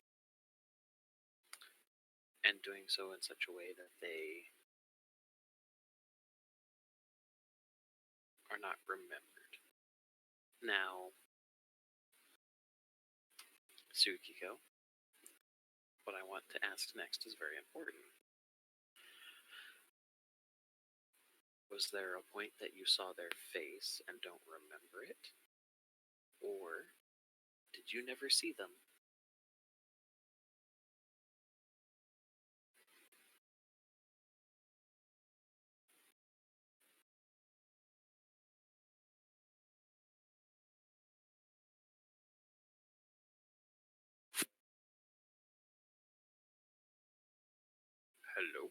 And doing so in such a way that they are not remembered. Now, Tsukiko, what I want to ask next is very important. Was there a point that you saw their face and don't remember it? Or did you never see them? Hello?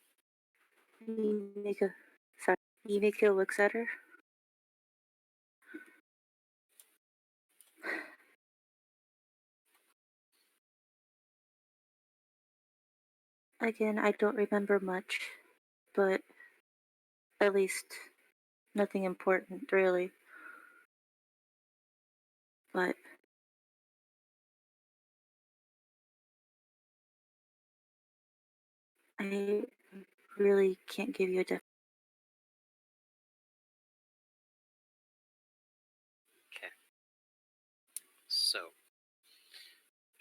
Yumiko looks at her. Again, I don't remember much, but at least nothing important, really. But I really can't give you a definition. Okay. So,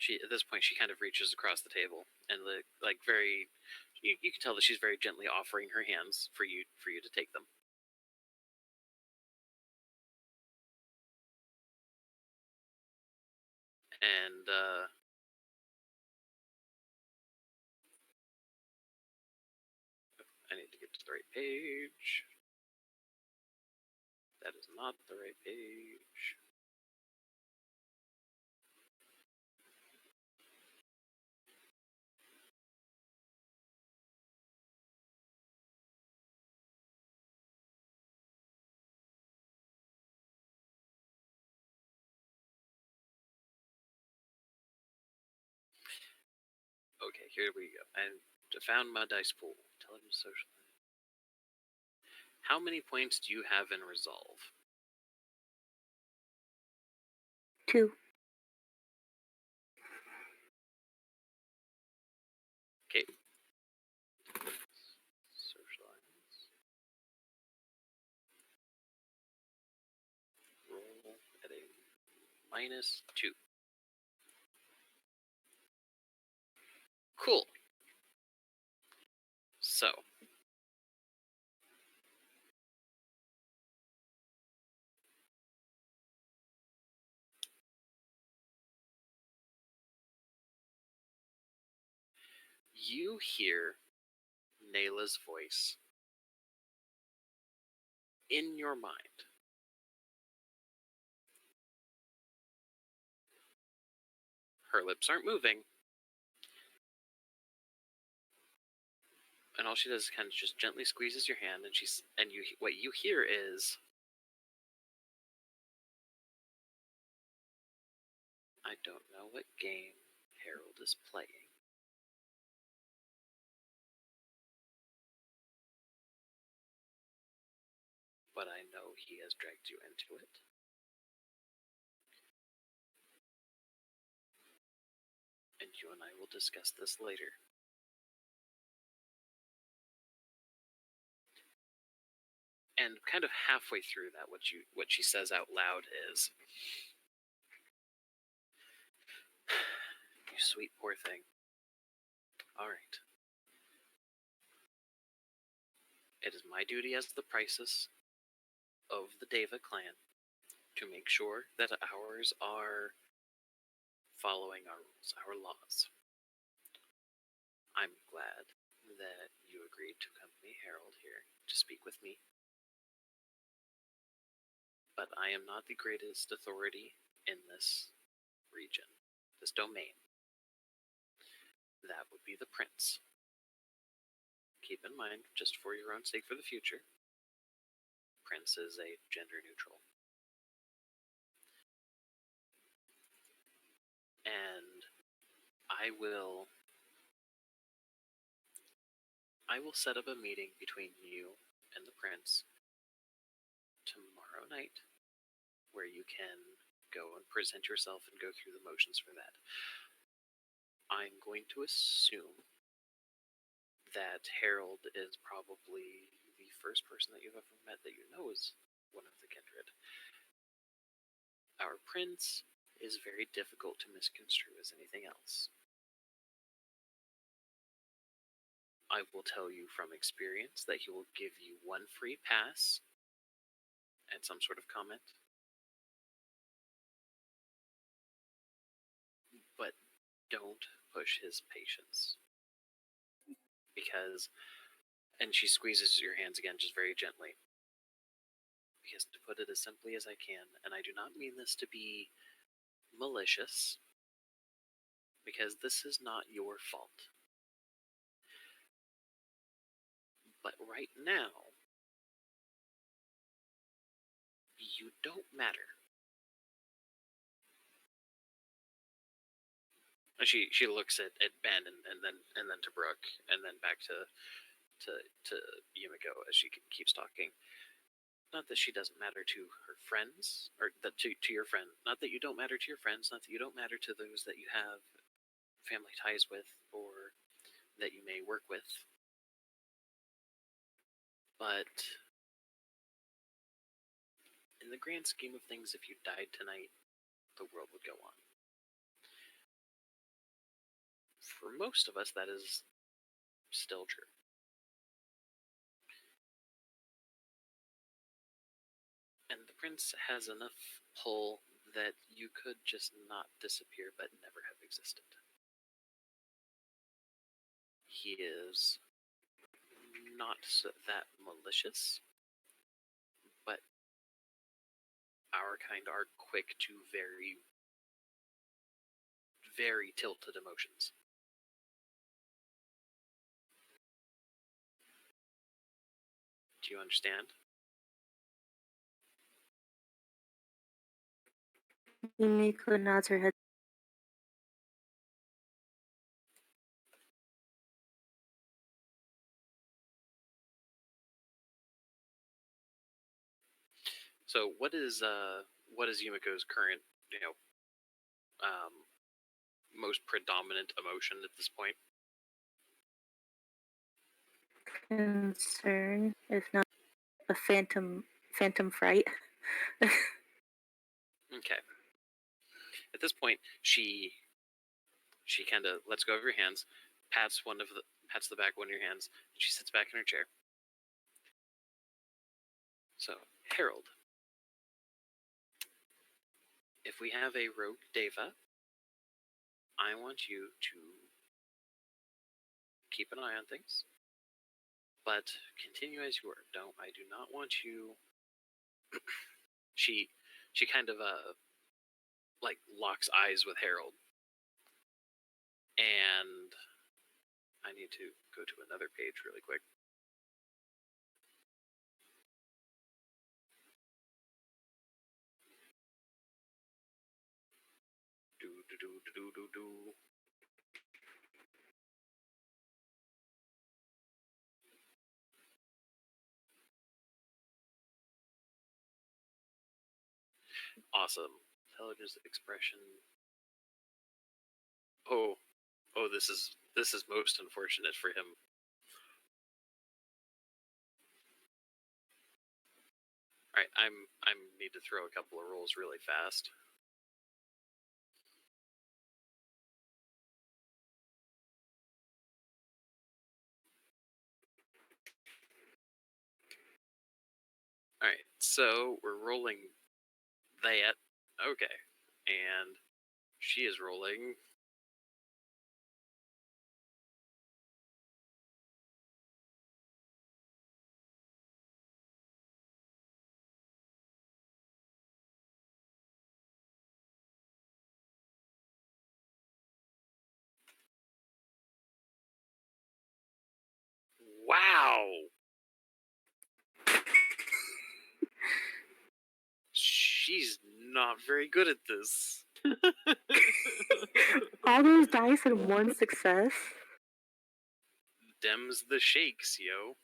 at this point, she kind of reaches across the table and like very, you can tell that she's very gently offering her hands for you to take them. And I need to get to the right page. That is not the right page. Okay, here we go. And found my dice pool. Tell him to socialize. How many points do you have in resolve? 2. Okay. Socialize. Roll at a -2. Cool. So. You hear Nayla's voice in your mind. Her lips aren't moving. And all she does is kind of just gently squeezes your hand, and what you hear is, I don't know what game Harold is playing, but I know he has dragged you into it. And you and I will discuss this later. And kind of halfway through that, what she says out loud is, you sweet poor thing. All right. It is my duty as the priestess of the Deva clan to make sure that ours are following our rules, our laws. I'm glad that you agreed to accompany Harold here to speak with me. But I am not the greatest authority in this region, this domain. That would be the prince. Keep in mind, just for your own sake for the future, prince is a gender neutral. And I will set up a meeting between you and the prince tomorrow night where you can go and present yourself and go through the motions for that. I'm going to assume that Harold is probably the first person that you've ever met that you know is one of the kindred. Our prince is very difficult to misconstrue as anything else. I will tell you from experience that he will give you one free pass and some sort of comment. But don't push his patience. Because, and she squeezes your hands again just very gently. Because to put it as simply as I can, and I do not mean this to be malicious, because this is not your fault. But right now, you don't matter. And she looks at Ben and then to Brooke and then back to Yumiko as she keeps talking. Not that she doesn't matter to her friends, or that to your friend. Not that you don't matter to your friends. Not that you don't matter to those that you have family ties with or that you may work with. But in the grand scheme of things, if you died tonight, the world would go on. For most of us, that is still true. And the prince has enough pull that you could just not disappear but never have existed. He is not that malicious, but our kind are quick to very, very tilted emotions. Do you understand? Yumiko nods her head. So what is Yumiko's current, most predominant emotion at this point? Concern, if not a phantom fright. Okay. At this point, she kind of lets go of your hands, pats the back of one of your hands, and she sits back in her chair. So, Harold, if we have a rogue Deva, I want you to keep an eye on things, but continue as you were. I do not want you. she kind of like locks eyes with Harold, and I need to go to another page really quick. Do. Awesome. Intelligence expression. Oh, this is most unfortunate for him. All right, I need to throw a couple of rolls really fast. All right, so we're rolling that. Okay, and she is rolling. Wow. She's not very good at this. All those dice and one success. Dems the shakes, yo.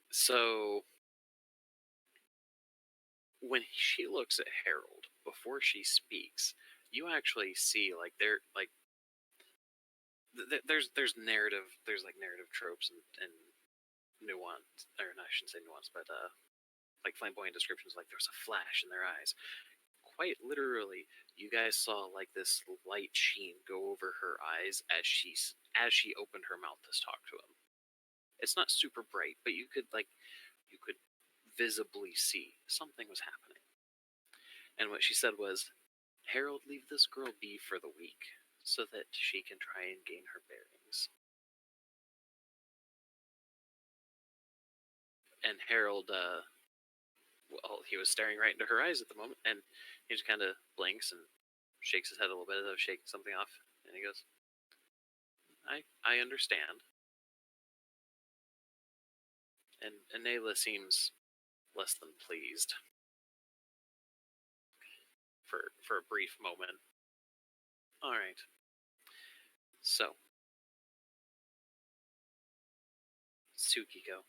So when she looks at Harold before she speaks, you actually see like there's narrative tropes and nuance, or no, I shouldn't say nuance, but like flamboyant descriptions, like there's a flash in their eyes. Quite literally, you guys saw like this light sheen go over her eyes as she opened her mouth to talk to him. It's not super bright, but you could visibly see something was happening. And what she said was, Harold, leave this girl be for the week so that she can try and gain her bearings. And Harold, he was staring right into her eyes at the moment, and he just kind of blinks and shakes his head a little bit as though shaking something off, and he goes, I understand. And Nayla seems less than pleased for a brief moment. All right. So, Tsukiko,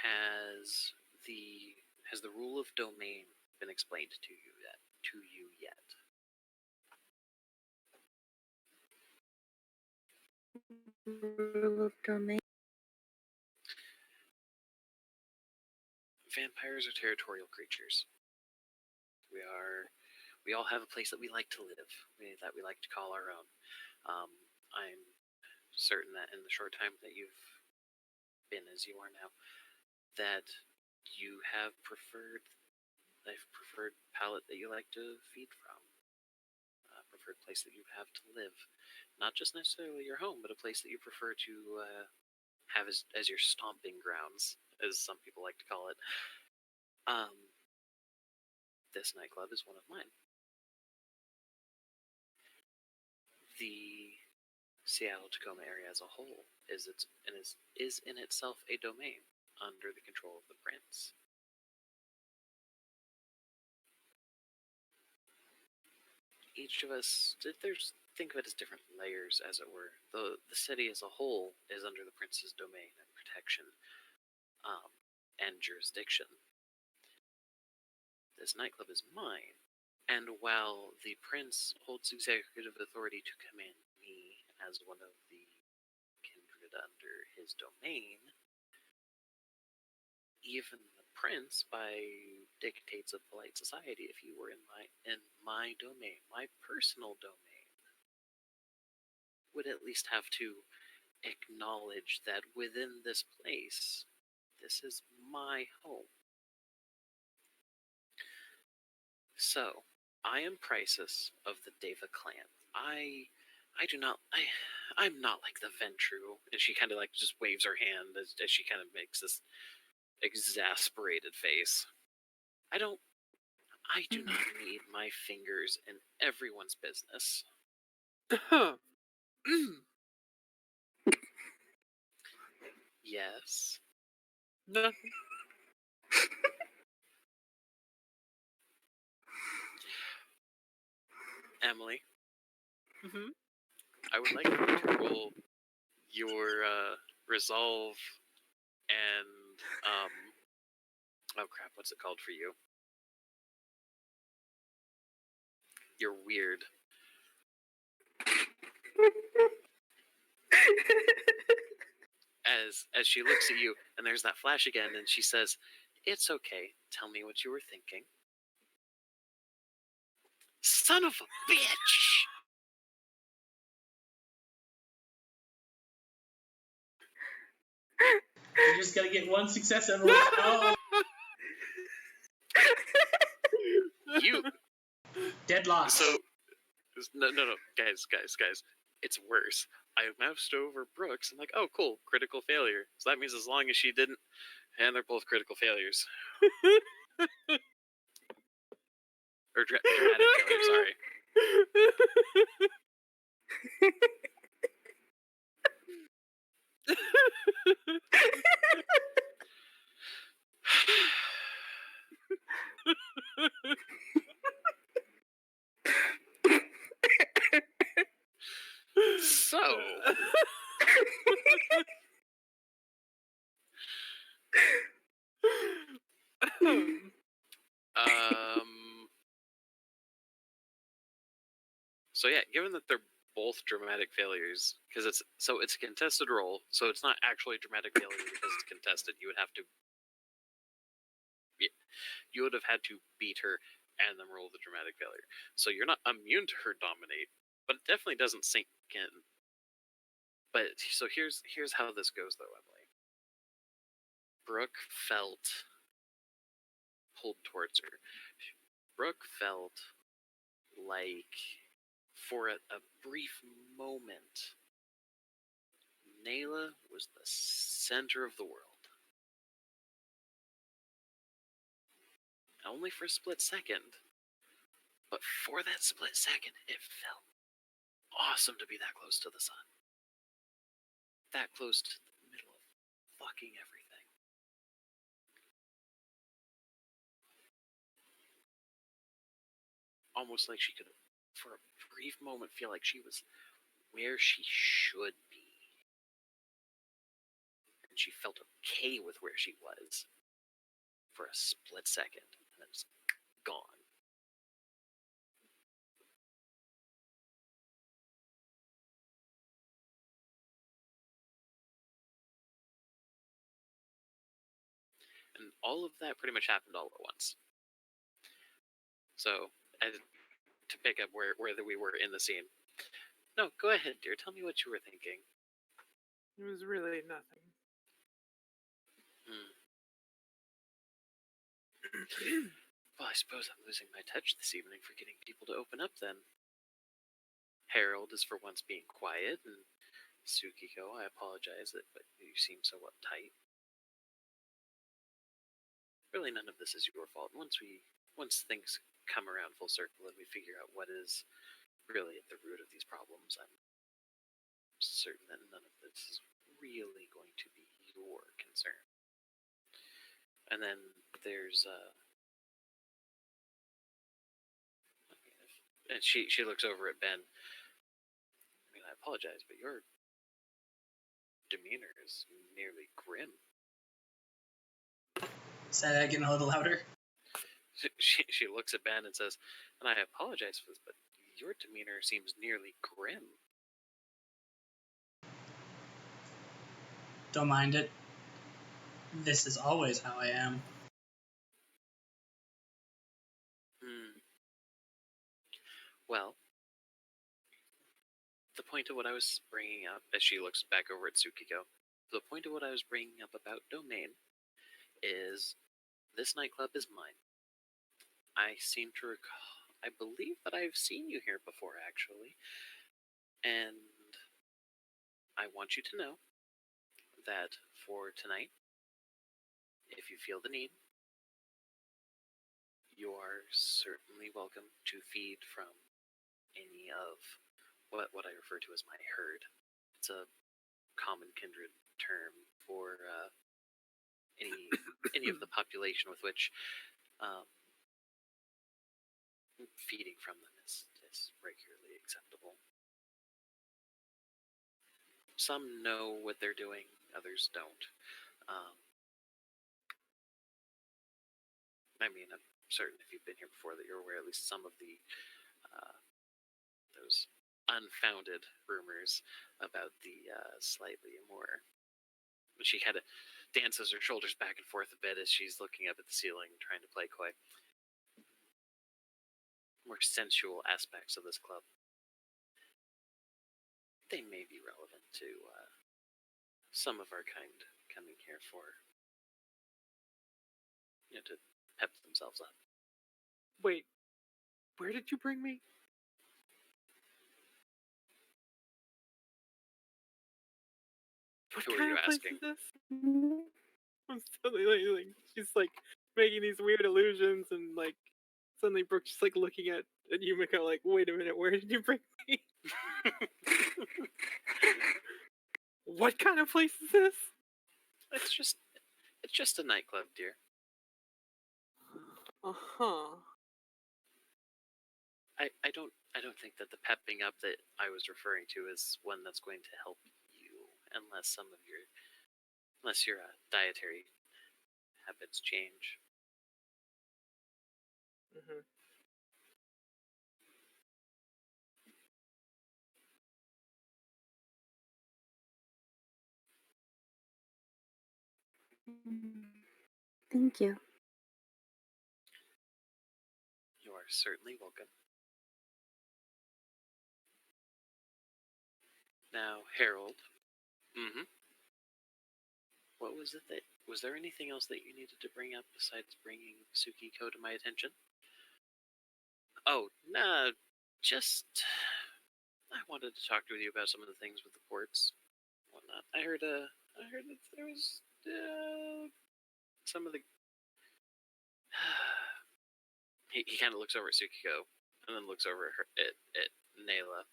has the rule of domain been explained to you yet? Rule of domain. Vampires are territorial creatures. We all have a place that we like to live, that we like to call our own. I'm certain that in the short time that you've been as you are now, that you have preferred palette that you like to feed from, a preferred place that you have to live, not just necessarily your home, but a place that you prefer to have as your stomping grounds, as some people like to call it. This nightclub is one of mine. The Seattle-Tacoma area as a whole is in itself a domain under the control of the prince. Each of us, think of it as different layers, as it were. The city as a whole is under the prince's domain and protection, and jurisdiction. This nightclub is mine, and while the prince holds executive authority to command me as one of the kindred under his domain, even the prince, by dictates of polite society, if he were in my domain, my personal domain, would at least have to acknowledge that within this place, this is my home. So, I am Crisis of the Deva clan. I'm not like the Ventru. And she kind of like just waves her hand as she kind of makes this exasperated face. I do not need my fingers in everyone's business. Yes. Nothing. Emily, Mm-hmm. I would like you to roll your resolve and oh crap, what's it called for you? You're weird. As she looks at you, and there's that flash again, and she says, "It's okay. Tell me what you were thinking." Son of a bitch! You just gotta get one success and roll. Oh, You deadlock. so no, guys. It's worse. I moused over Brooks. I'm like, oh, cool, critical failure. So that means as long as she didn't, and they're both critical failures. Or dramatic failure, sorry. So, so yeah, given that they're both dramatic failures, because it's a contested roll, so it's not actually dramatic failure because it's contested. You would have to beat her and then roll the dramatic failure. So you're not immune to her dominate, but it definitely doesn't sink in. But so here's how this goes though, Emily. Brooke felt pulled towards her. Brooke felt like, for a brief moment, Nayla was the center of the world. Only for a split second, but for that split second, it felt awesome to be that close to the sun. That close to the middle of fucking everything. Almost like she could, for a brief moment, feel like she was where she should be. And she felt okay with where she was for a split second, and then it's gone. And all of that pretty much happened all at once. So, to pick up where we were in the scene. No, go ahead, dear. Tell me what you were thinking. It was really nothing. Well, I suppose I'm losing my touch this evening for getting people to open up then. Harold is for once being quiet, and Tsukiko, I apologize, but you seem so uptight. Really, none of this is your fault. Once things come around full circle and we figure out what is really at the root of these problems, I'm certain that none of this is really going to be your concern. And then there's and she looks over at Ben. I mean, I apologize, but your demeanor is nearly grim. Say that again a little louder. She looks at Ben and says, "And I apologize for this, but your demeanor seems nearly grim." Don't mind it. This is always how I am. Well, the point of what I was bringing up, as she looks back over at Tsukiko, the point of what I was bringing up about Domain is this nightclub is mine. I seem to recall, I believe that I've seen you here before, actually. And I want you to know that for tonight, if you feel the need, you are certainly welcome to feed from any of what I refer to as my herd. It's a common kindred term for any of the population with which feeding from them is regularly acceptable. Some know what they're doing, others don't. I mean, I'm certain if you've been here before that you're aware at least some of the those unfounded rumors about the slightly more. She kind of dances her shoulders back and forth a bit as she's looking up at the ceiling, trying to play coy. More sensual aspects of this club. They may be relevant to some of our kind coming here for, to pep themselves up. Wait, where did you bring me? What Who are kind you of place asking? is this? I'm suddenly like, she's like making these weird illusions, and like suddenly Brooke's just like looking at Yumiko like, wait a minute, where did you bring me? What kind of place is this? It's just a nightclub, dear. Uh-huh. I don't think that the pepping up that I was referring to is one that's going to help you, unless your dietary habits change. Mm-hmm. Thank you. You are certainly welcome. Now, Harold. What was it that... Was there anything else that you needed to bring up besides bringing Tsukiko to my attention? Oh, nah, just... I wanted to talk with you about some of the things with the ports, whatnot. I heard that there was some of the. He kind of looks over at Tsukiko and then looks over at Nayla.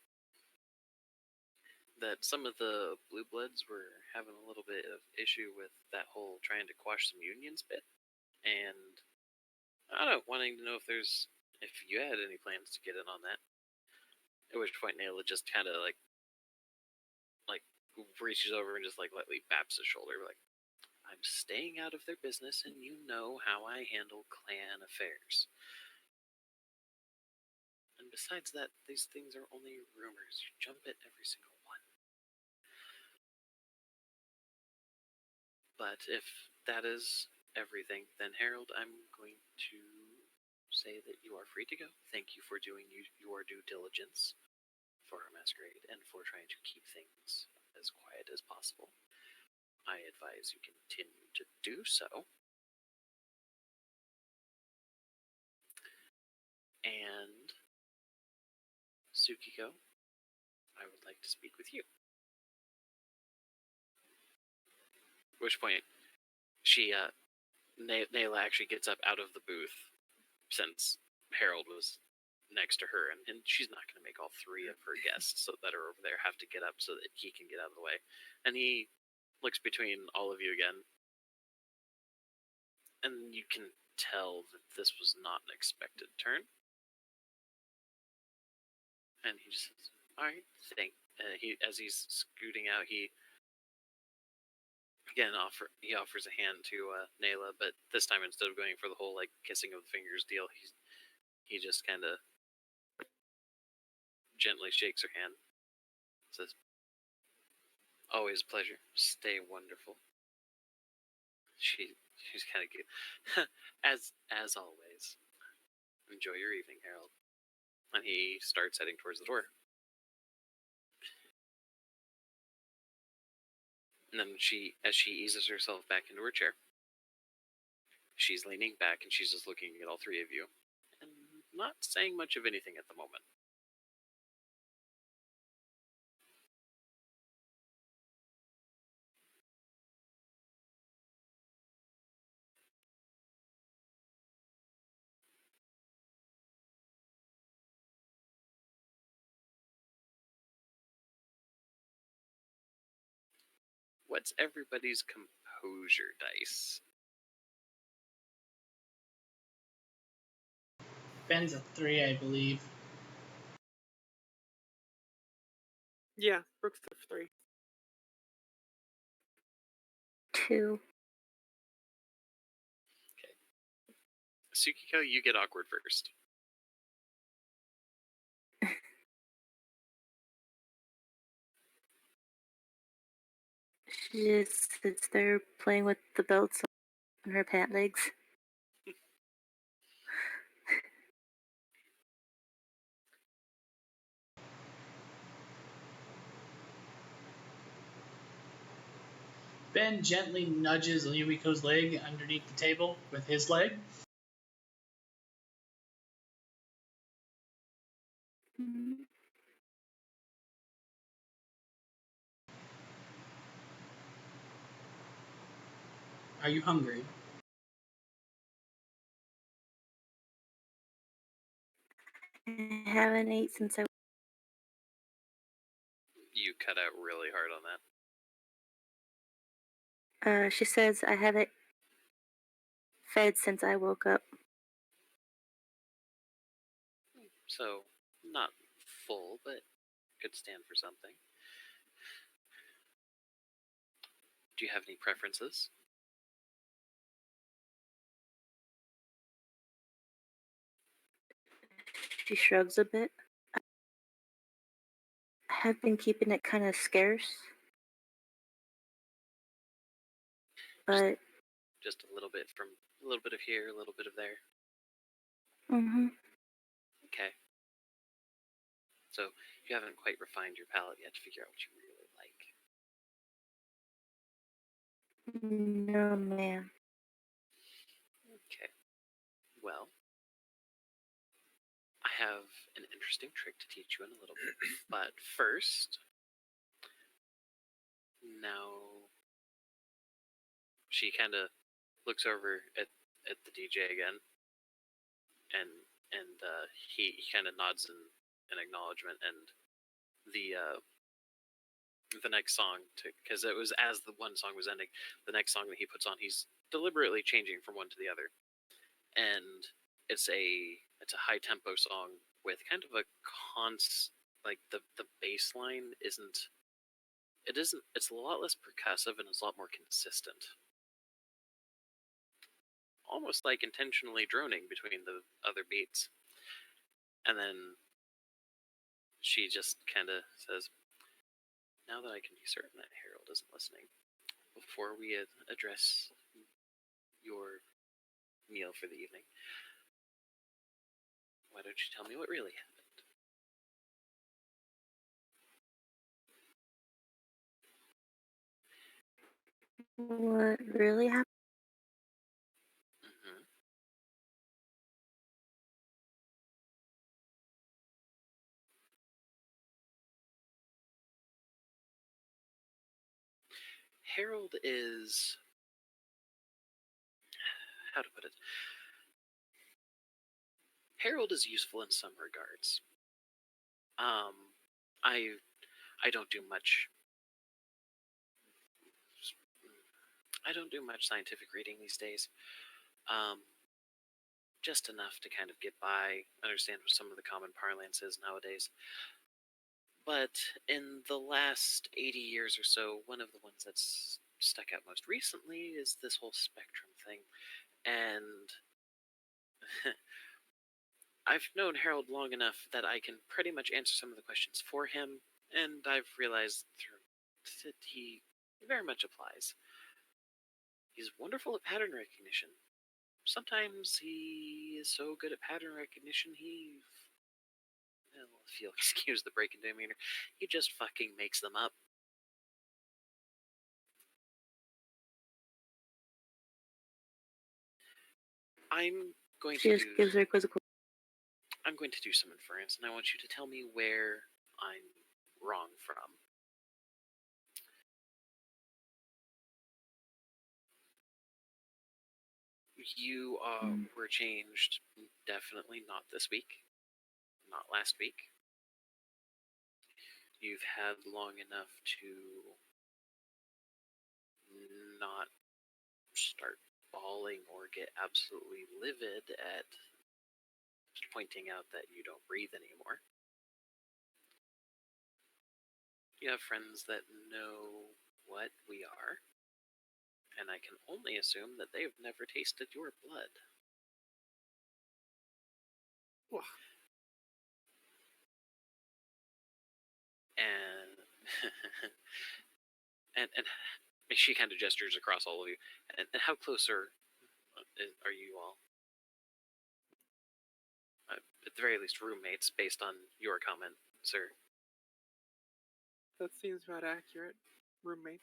That some of the blue bloods were having a little bit of issue with that whole trying to quash some unions bit, and I don't know, wanting to know if you had any plans to get in on that. At which point Nayla just kind of like reaches over and just like lightly baps his shoulder, like, I'm staying out of their business, and you know how I handle clan affairs. And besides that, these things are only rumors. You jump at every single one. But if that is everything, then Harold, I'm going to say that you are free to go. Thank you for doing your due diligence for our masquerade and for trying to keep things as quiet as possible. I advise you continue to do so. And Tsukiko, I would like to speak with you. At which point, Nayla actually gets up out of the booth, since Harold was next to her, and she's not going to make all three of her guests that are over there have to get up so that he can get out of the way. And he looks between all of you again, and you can tell that this was not an expected turn. And he just says, "All right, as he's scooting out, he Again, he offers a hand to Nayla, but this time instead of going for the whole like kissing of the fingers deal, he just kind of gently shakes her hand. Says, "Always a pleasure. Stay wonderful." She's kind of cute. as always. Enjoy your evening, Harold. And he starts heading towards the door. And then as she eases herself back into her chair, she's leaning back and she's just looking at all three of you and not saying much of anything at the moment. What's everybody's composure dice? Ben's a 3, I believe. Yeah, Brooke's a 3. 2. Tsukiko, you get awkward first. She just sits there playing with the belts on her pant legs. Ben gently nudges Yumiko's leg underneath the table with his leg. Mm. Are you hungry? I haven't ate since I. You cut out really hard on that. She says I haven't fed since I woke up. So, not full, but could stand for something. Do you have any preferences? She shrugs a bit. I have been keeping it kind of scarce. But. Just a little bit of here, a little bit of there. Mm-hmm. Okay. So, you haven't quite refined your palate yet to figure out what you really like. No, ma'am. Okay. Well, I have an interesting trick to teach you in a little bit. But first, now she kind of looks over at the DJ again, and he kind of nods in acknowledgement, and the next song, because it was as the one song was ending, the next song that he puts on, he's deliberately changing from one to the other, and it's a high tempo song with kind of a like the bass line isn't it's a lot less percussive and it's a lot more consistent, almost like intentionally droning between the other beats. And then she just kind of says, "Now that I can be certain that Harold isn't listening, before we address your meal for the evening, why don't you tell me what really happened?" What really happened? Mm-hmm. Harold is, how to put it, Harold is useful in some regards. I don't do much. I don't do much scientific reading these days. Just enough to kind of get by, understand what some of the common parlance is nowadays. But in the last 80 years or so, one of the ones that's stuck out most recently is this whole spectrum thing. And I've known Harold long enough that I can pretty much answer some of the questions for him, and I've realized that he very much applies. He's wonderful at pattern recognition. Sometimes he is so good at pattern recognition, well, if you'll excuse the break in demeanor, he just fucking makes them up. I'm going She to just gives her a quizzical. I'm going to do some inference, and I want you to tell me where I'm wrong from. You were changed, definitely not this week, not last week. You've had long enough to not start bawling or get absolutely livid at pointing out that you don't breathe anymore. You have friends that know what we are, and I can only assume that they've never tasted your blood. And and she kind of gestures across all of you. And how close are you all? At the very least, roommates, based on your comment, sir. That seems about accurate. Roommate.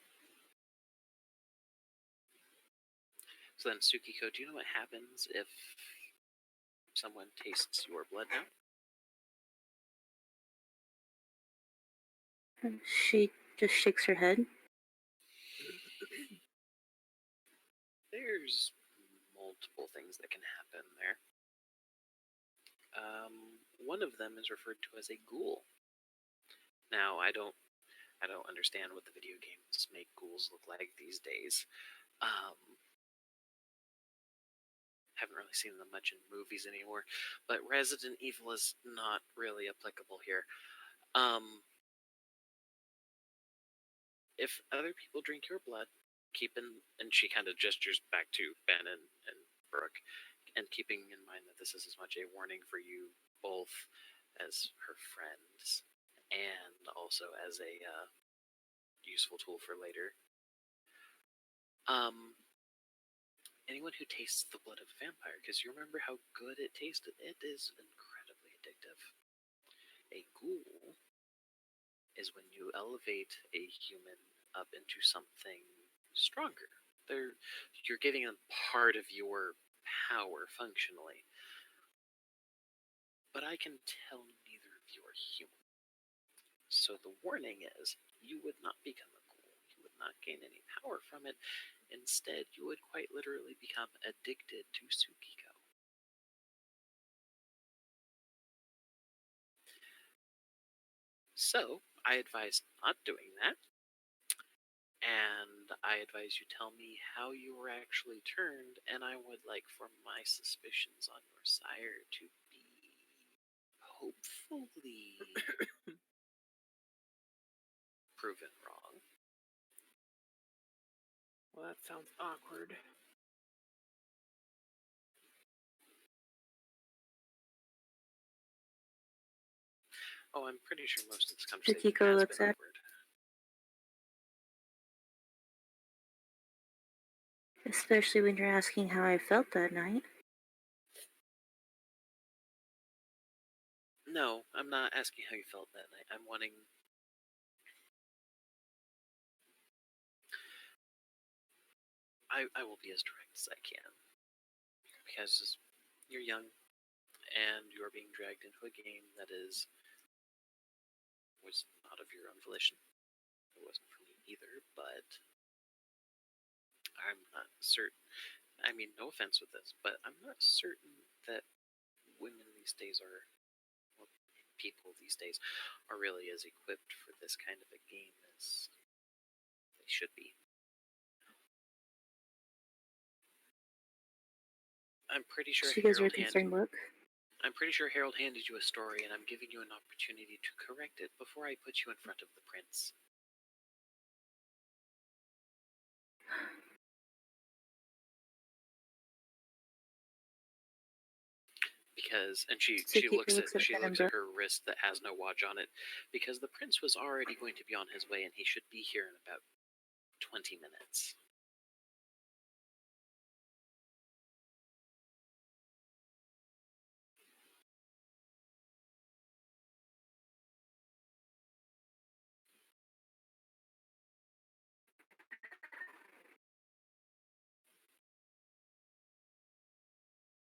So then, Tsukiko, do you know what happens if someone tastes your blood now? She just shakes her head. There's multiple things that can happen there. One of them is referred to as a ghoul. Now, I don't understand what the video games make ghouls look like these days. Haven't really seen them much in movies anymore, but Resident Evil is not really applicable here. If other people drink your blood, and she kind of gestures back to Ben and Brooke, and keeping in mind that this is as much a warning for you both as her friends, and also as a useful tool for later. Anyone who tastes the blood of a vampire, because you remember how good it tasted, it is incredibly addictive. A ghoul is when you elevate a human up into something stronger. You're giving them part of your power functionally. But I can tell neither of you are human. So the warning is, you would not become a ghoul. You would not gain any power from it. Instead, you would quite literally become addicted to Tsukiko. So, I advise not doing that. And I advise you tell me how you were actually turned, and I would like for my suspicions on your sire to be hopefully proven wrong. Well, that sounds awkward. Oh, I'm pretty sure most of this conversation Tsukiko has looks been at- awkward. Especially when you're asking how I felt that night. No, I'm not asking how you felt that night. I'm wanting... I will be as direct as I can. Because you're young, and you're being dragged into a game that was not of your own volition. It wasn't for me either, but I'm not certain. I mean, no offense with this, but I'm not certain that women these days are, well, people these days are really as equipped for this kind of a game as they should be. I'm pretty sure She gives her a Harold concerned look. I'm pretty sure Harold handed you a story, and I'm giving you an opportunity to correct it before I put you in front of the prince. Because, and she Suki looks at Ben and Brooke. her wrist that has no watch on it, because the prince was already going to be on his way, and he should be here in about 20 minutes.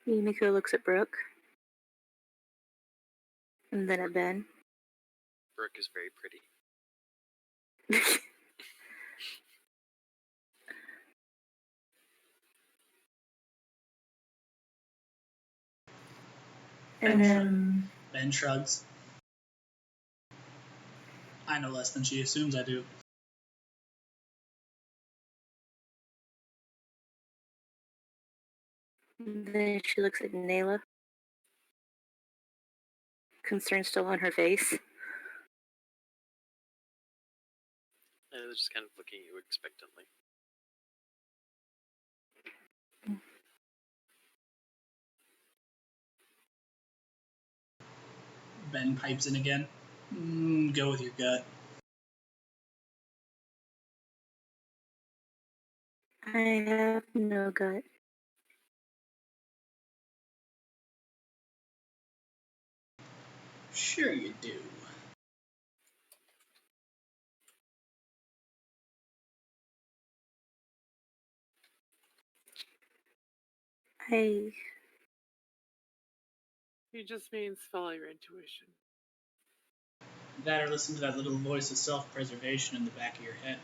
Yumiko looks at Brooke. And then at Ben. Brooke is very pretty. And then Ben shrugs. I know less than she assumes I do. she looks at Nayla. Concern still on her face. And they're just kind of looking at you expectantly. Ben pipes in again. Go with your gut. I have no gut. Sure you do. He just means follow your intuition. That or listen to that little voice of self-preservation in the back of your head.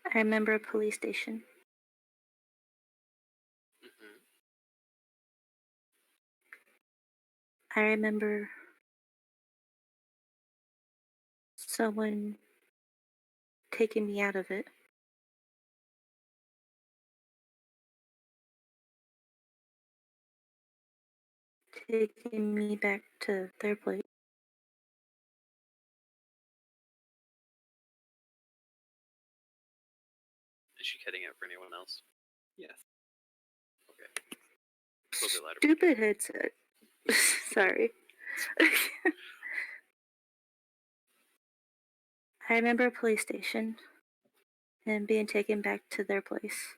I remember a police station. Mm-hmm. I remember someone taking me out of it. Taking me back to their place. Is she cutting out for anyone else? Yes. Okay. A little bit louder. Stupid headset. Sorry. I remember a police station and being taken back to their place.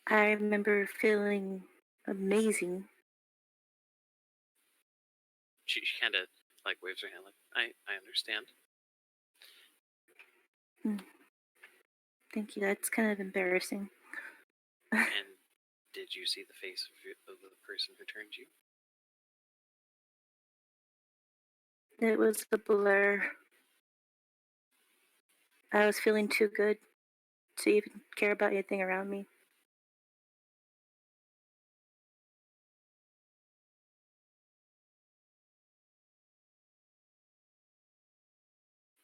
I remember feeling amazing. She kind of like waves her hand like, I understand. Thank you. That's kind of embarrassing. And did you see the face of the person who turned you? It was a blur. I was feeling too good to even care about anything around me.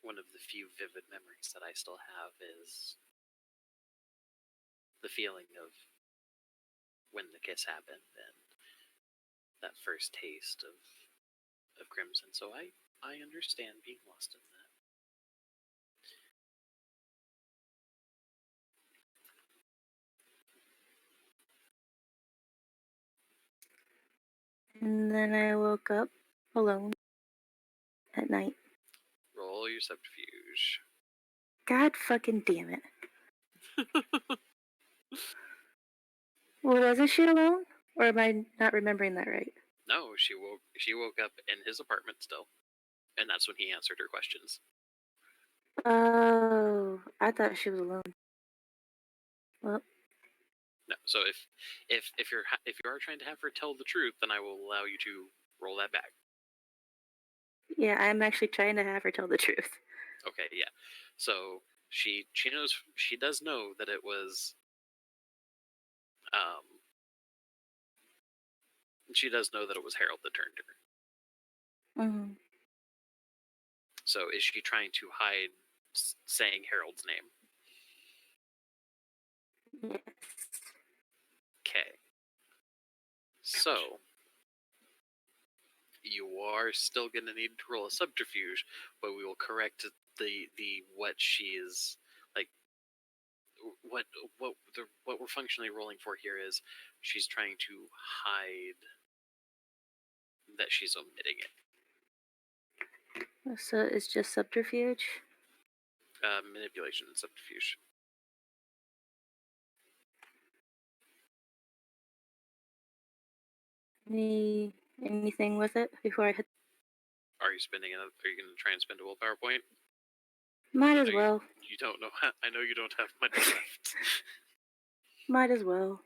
One of the few vivid memories that I still have is the feeling of when the kiss happened and that first taste of crimson. So I understand being lost in that. And then I woke up alone at night. Roll your subterfuge. God fucking damn it. Well, wasn't she alone? Or am I not remembering that right? No, she woke up in his apartment still, and that's when he answered her questions. Oh, I thought she was alone. Well, no. So if you are trying to have her tell the truth, then I will allow you to roll that back. Yeah, I'm actually trying to have her tell the truth. Okay, yeah. So she does know that it was she does know that it was Harold that turned her. Mm-hmm. So is she trying to hide saying Harold's name? Yes. Okay. So you are still going to need to roll a subterfuge, but we will correct the what she is like. What we're functionally rolling for here is she's trying to hide that she's omitting it. So it's just subterfuge? Manipulation and subterfuge. Anything with it before I hit? Are you spending another? Are you going to try and spend a willpower point? Might as I know well. You don't know. I know you don't have much left. Might as well.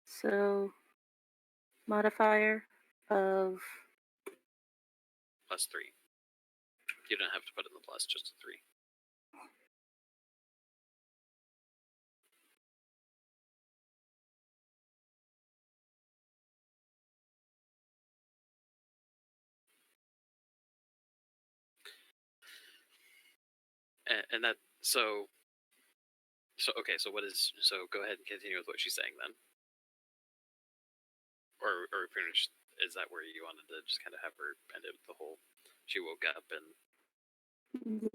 So, modifier of +3. You don't have to put in the plus, just a 3. And that so okay. So what is so? Go ahead and continue with what she's saying then, or pretty much is that where you wanted to just kind of have her end it with the whole? She woke up and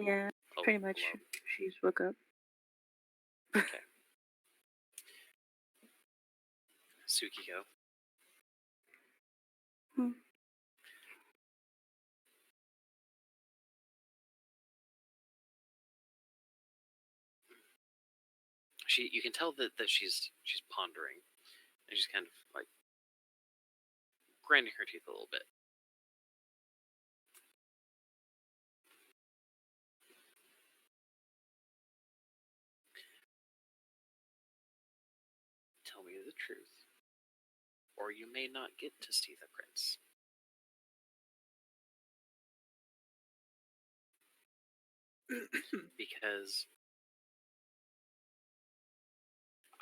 yeah, pretty much. alone. She's woke up. Okay. Tsukiko. You can tell that she's pondering, and she's kind of like grinding her teeth a little bit. Tell me the truth, or you may not get to see the prince. Because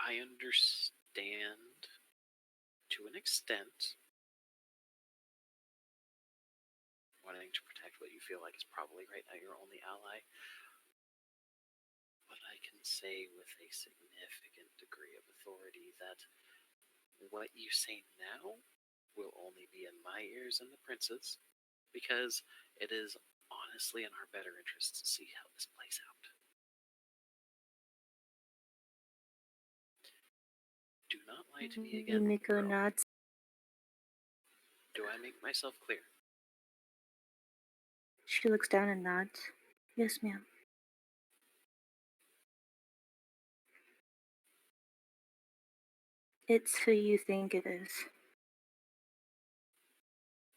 I understand to an extent wanting to protect what you feel like is probably right now your only ally. But I can say with a significant degree of authority that what you say now will only be in my ears and the prince's, because it is honestly in our better interests to see how this plays out. Do not lie to me again. Yumiko girl. nods. Do I make myself clear? She looks down and nods. Yes, ma'am. It's who you think it is.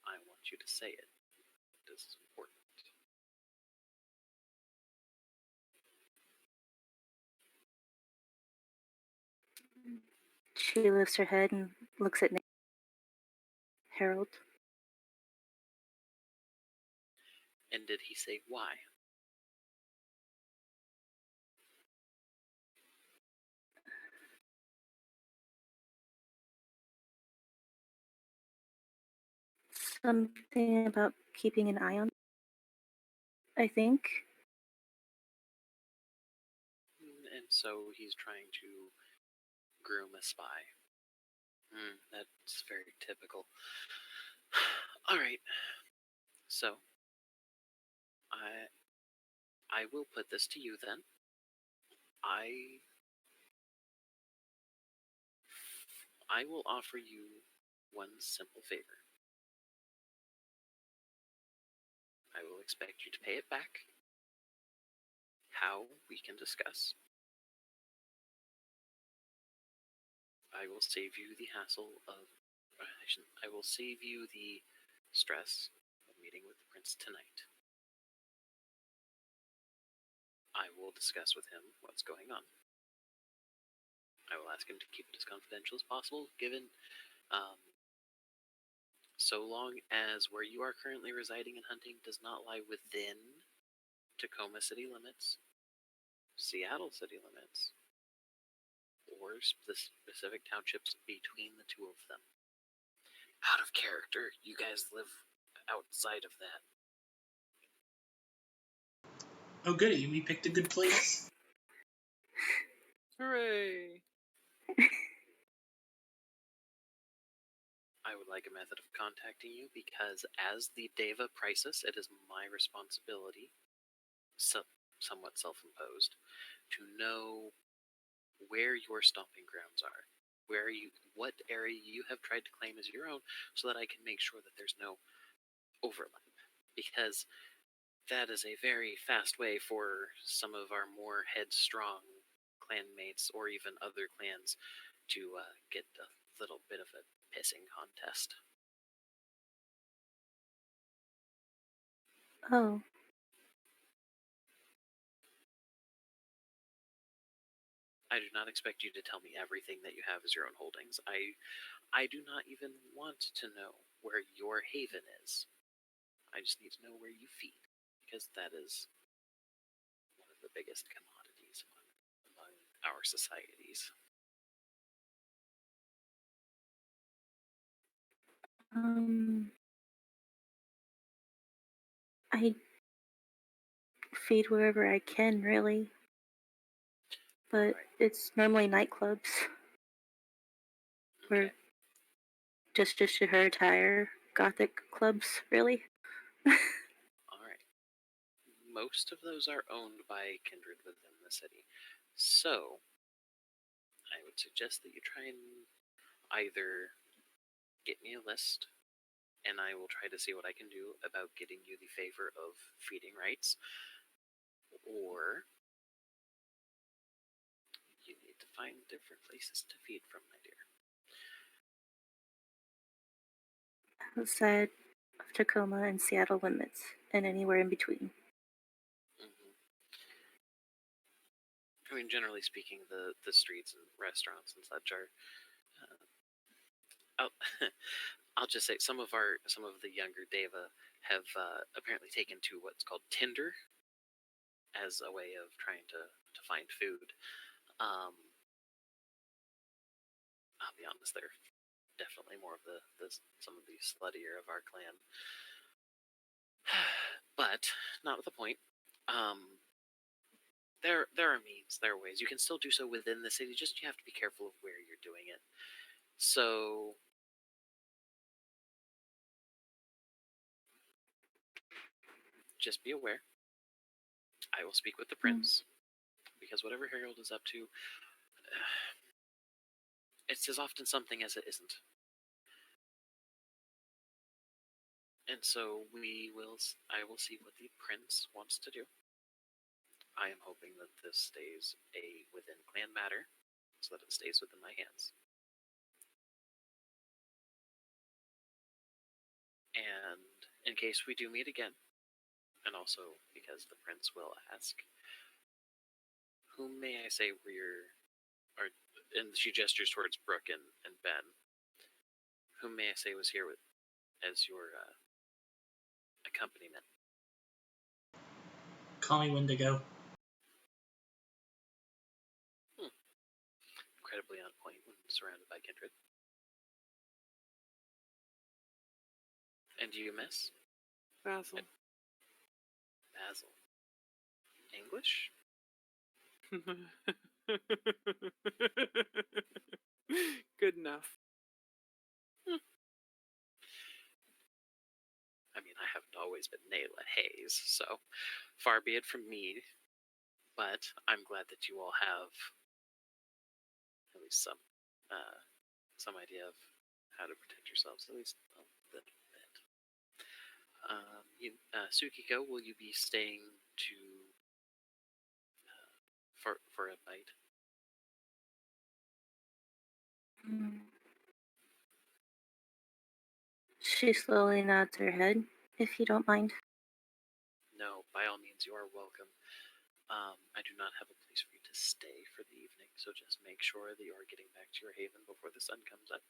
I want you to say it. This is important. She lifts her head and looks at Harold. And did he say why? Something about keeping an eye on, I think. And so he's trying to groom a spy. That's very typical. All right. So I will put this to you then. I will offer you one simple favor. I will expect you to pay it back. How, we can discuss. I will save you the hassle of. I will save you the stress of meeting with the prince tonight. I will discuss with him what's going on. I will ask him to keep it as confidential as possible, given so long as where you are currently residing and hunting does not lie within Tacoma city limits, Seattle city limits, or the specific townships between the two of them. out of character. You guys live outside of that. Oh, goody, we picked a good place. Hooray! I would like a method of contacting you because, as the Deva Prisus, it is my responsibility, somewhat self-imposed, to know where your stomping grounds are, what area you have tried to claim as your own, so that I can make sure that there's no overlap. Because that is a very fast way for some of our more headstrong clanmates, or even other clans, to get a little bit of a pissing contest. Oh. I do not expect you to tell me everything that you have as your own holdings. I do not even want to know where your haven is. I just need to know where you feed, because that is one of the biggest commodities among our societies. I feed wherever I can, really. But Right. it's normally nightclubs. Okay. Or just her attire, gothic clubs, really. Alright. Most of those are owned by kindred within the city. So, I would suggest that you try and either get me a list, and I will try to see what I can do about getting you the favor of feeding rights, or you need to find different places to feed from, my dear. Outside of Tacoma and Seattle limits, and anywhere in between. I mean, generally speaking, the streets and restaurants and such are. I'll just say some of the younger Deva have apparently taken to what's called Tinder as a way of trying to find food. I'll be honest, they're definitely more of some of the sluttier of our clan, but not at the point. There are means, there are ways. You can still do so within the city, just you have to be careful of where you're doing it. So, just be aware. I will speak with the prince, because whatever Harold is up to, it's as often something as it isn't. And so I will see what the prince wants to do. I am hoping that this stays a within clan matter, so that it stays within my hands. And in case we do meet again, and also because the prince will ask, whom may I say were and she gestures towards Brooke and Ben, whom may I say was here as your accompaniment? Call me Wendigo. Incredibly on point when surrounded by kindred. And do you miss? Basil. Basil. English? Good enough. I mean, I haven't always been Nayla Hayes, so far be it from me, but I'm glad that you all have at least some idea of how to protect yourselves, at least a little bit. Tsukiko, will you be staying to for a bite? She slowly nods her head, if you don't mind. No, by all means, you are welcome. I do not have a place for you to stay for the evening, so just make sure that you are getting back to your haven before the sun comes up.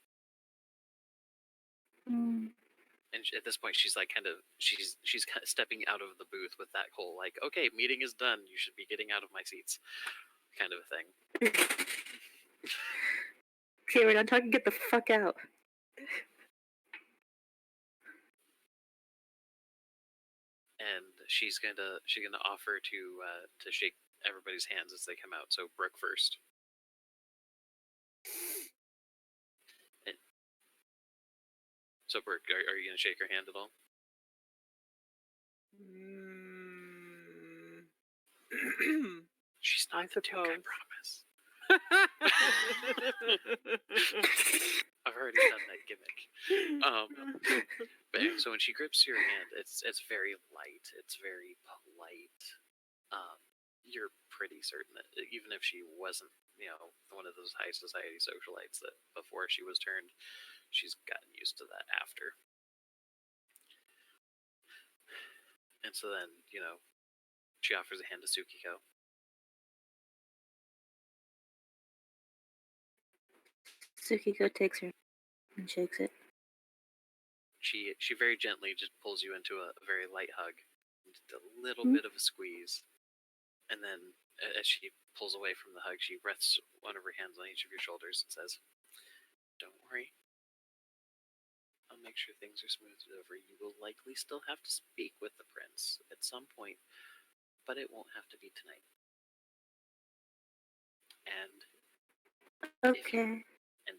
And at this point, she's kind of stepping out of the booth with that whole okay, meeting is done. You should be getting out of my seats, kind of a thing. Okay, we're not talking. Get the fuck out. she's gonna offer to shake everybody's hands as they come out. So Brooke first. And, so Brooke, are you gonna shake her hand at all? She's not the Duke, I promise. I've already done that gimmick. But anyway, so when she grips your hand, it's very light. It's very polite. You're pretty certain that even if she wasn't, one of those high society socialites that before she was turned, she's gotten used to that after. And so then, she offers a hand to Tsukiko. Tsukiko takes her and shakes it. She very gently just pulls you into a very light hug, just a little bit of a squeeze, and then as she pulls away from the hug, she rests one of her hands on each of your shoulders and says, "Don't worry. I'll make sure things are smoothed over. You will likely still have to speak with the prince at some point, but it won't have to be tonight. And Okay.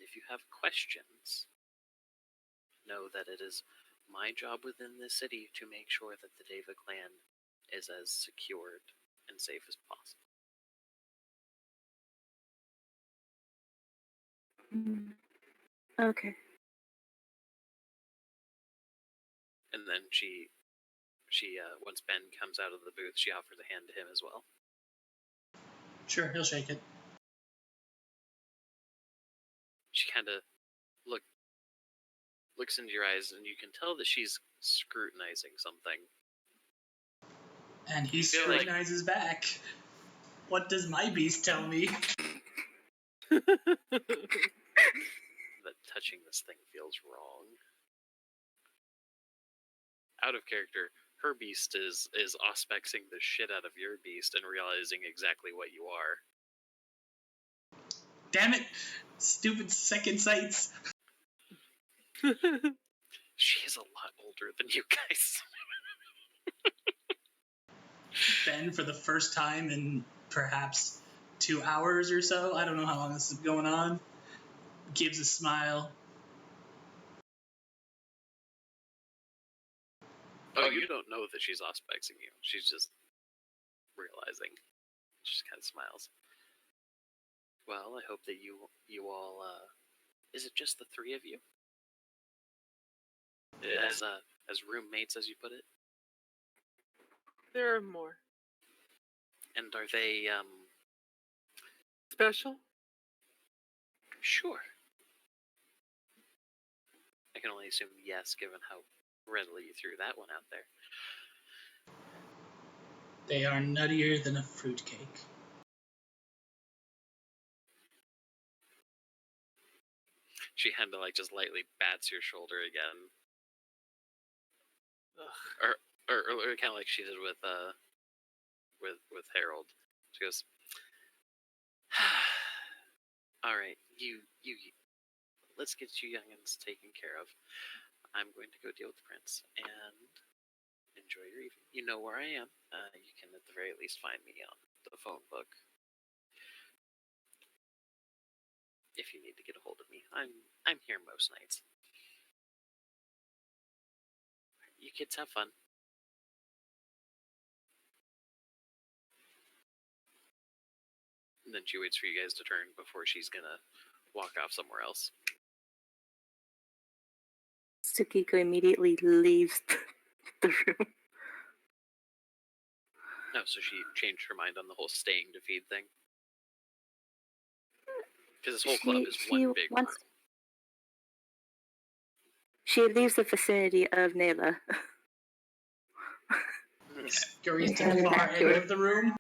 if you have questions, know that it is my job within this city to make sure that the Deva clan is as secured and safe as possible." Okay. And then she once Ben comes out of the booth, she offers a hand to him as well. Sure, he'll shake it. She kind of looks into your eyes, and you can tell that she's scrutinizing something. And he scrutinizes back. What does my beast tell me? That touching this thing feels wrong. Out of character, her beast is auspexing the shit out of your beast and realizing exactly what you are. Damn it! Stupid second sights. She is a lot older than you guys. Ben, for the first time in perhaps 2 hours or so, I don't know how long this is going on, gives a smile. Oh, you don't know that she's auspexing you. She's just realizing. She just kind of smiles. Well, I hope that you all, is it just the three of you? As roommates, as you put it? There are more. And are they, Special? Sure. I can only assume yes, given how readily you threw that one out there. They are nuttier than a fruitcake. She kind of just lightly bats your shoulder again. Ugh. Or kind of like she did with Harold. She goes, "All right, you, let's get you youngins taken care of. I'm going to go deal with the prince and enjoy your evening. You know where I am. You can at the very least find me on the phone book if you need to get a hold of me. I'm here most nights. You kids have fun." And then she waits for you guys to turn before she's gonna walk off somewhere else. Tsukiko immediately leaves the room. No, so she changed her mind on the whole staying to feed thing. Because this whole club is one big room. She leaves the vicinity of Nayla. Scurries to the far end of the room.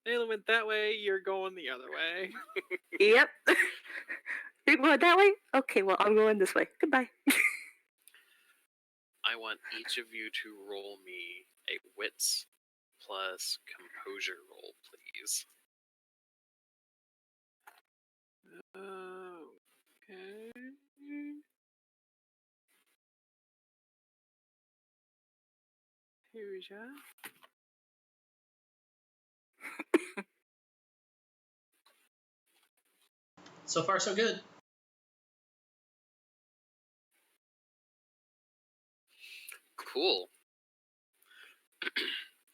Nayla went that way, you're going the other way. Yep. You're going that way? Okay, well, I'm going this way. Goodbye. I want each of you to roll me a wits plus composure roll, please. Hooja. So far, so good. Cool.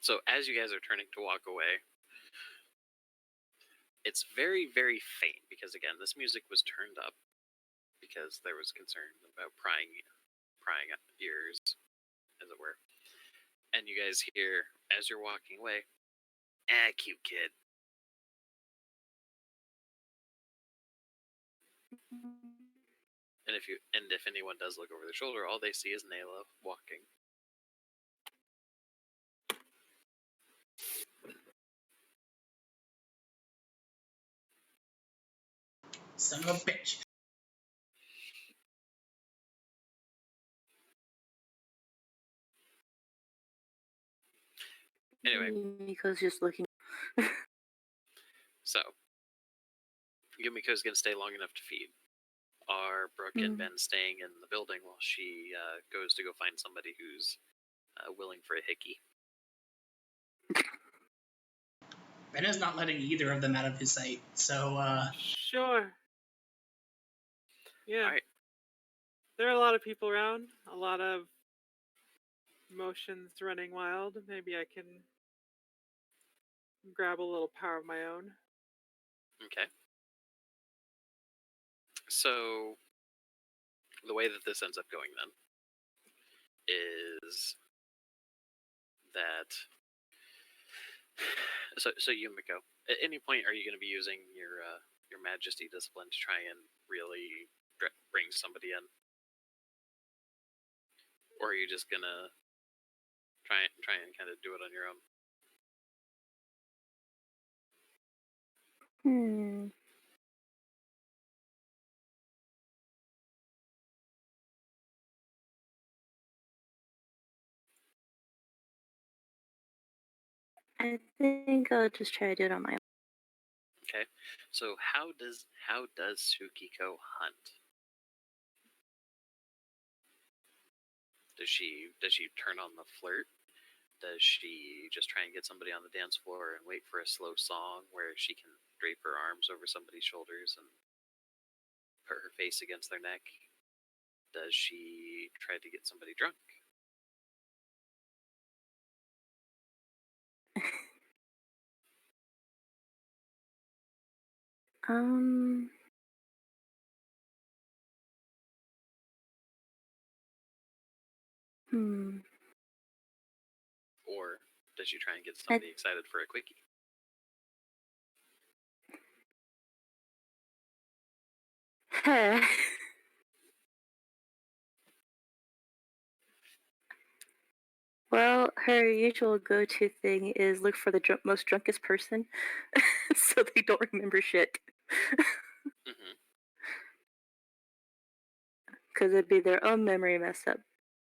So as you guys are turning to walk away, it's very, very faint because again, this music was turned up because there was concern about prying ears, as it were. And you guys hear as you're walking away, cute kid. And if anyone does look over their shoulder, all they see is Nayla walking. Son of a bitch. Anyway, Yumiko's just looking. so Yumiko's gonna stay long enough to feed. Are Brooke and Ben staying in the building while she goes to go find somebody who's willing for a hickey? Ben is not letting either of them out of his sight, so, Sure. Yeah. All right. There are a lot of people around, a lot of emotions running wild. Maybe I can grab a little power of my own. Okay. So the way that this ends up going then is that so Yumiko, at any point are you going to be using your Majesty discipline to try and really bring somebody in, or are you just gonna try and kind of do it on your own? I think I'll just try to do it on my own. Okay. So how does Tsukiko hunt? Does she turn on the flirt? Does she just try and get somebody on the dance floor and wait for a slow song where she can drape her arms over somebody's shoulders and put her face against their neck? Does she try to get somebody drunk? Or does she try and get somebody excited for a quickie? Well, her usual go-to thing is look for the most drunkest person, so they don't remember shit. Because it'd be their own memory mess up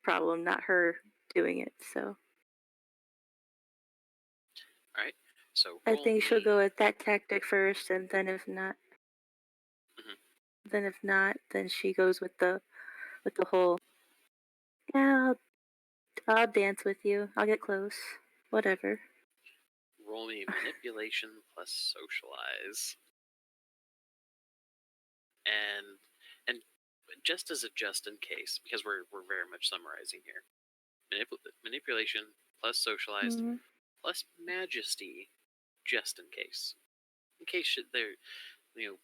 problem, not her doing it. So All right. So I think she'll go with that tactic first, and then if not, then she goes with the whole. Yeah, I'll dance with you. I'll get close. Whatever. Roll me manipulation plus socialize. And just as a just in case, because we're very much summarizing here. Manipulation plus socialized plus majesty, just in case. In case there,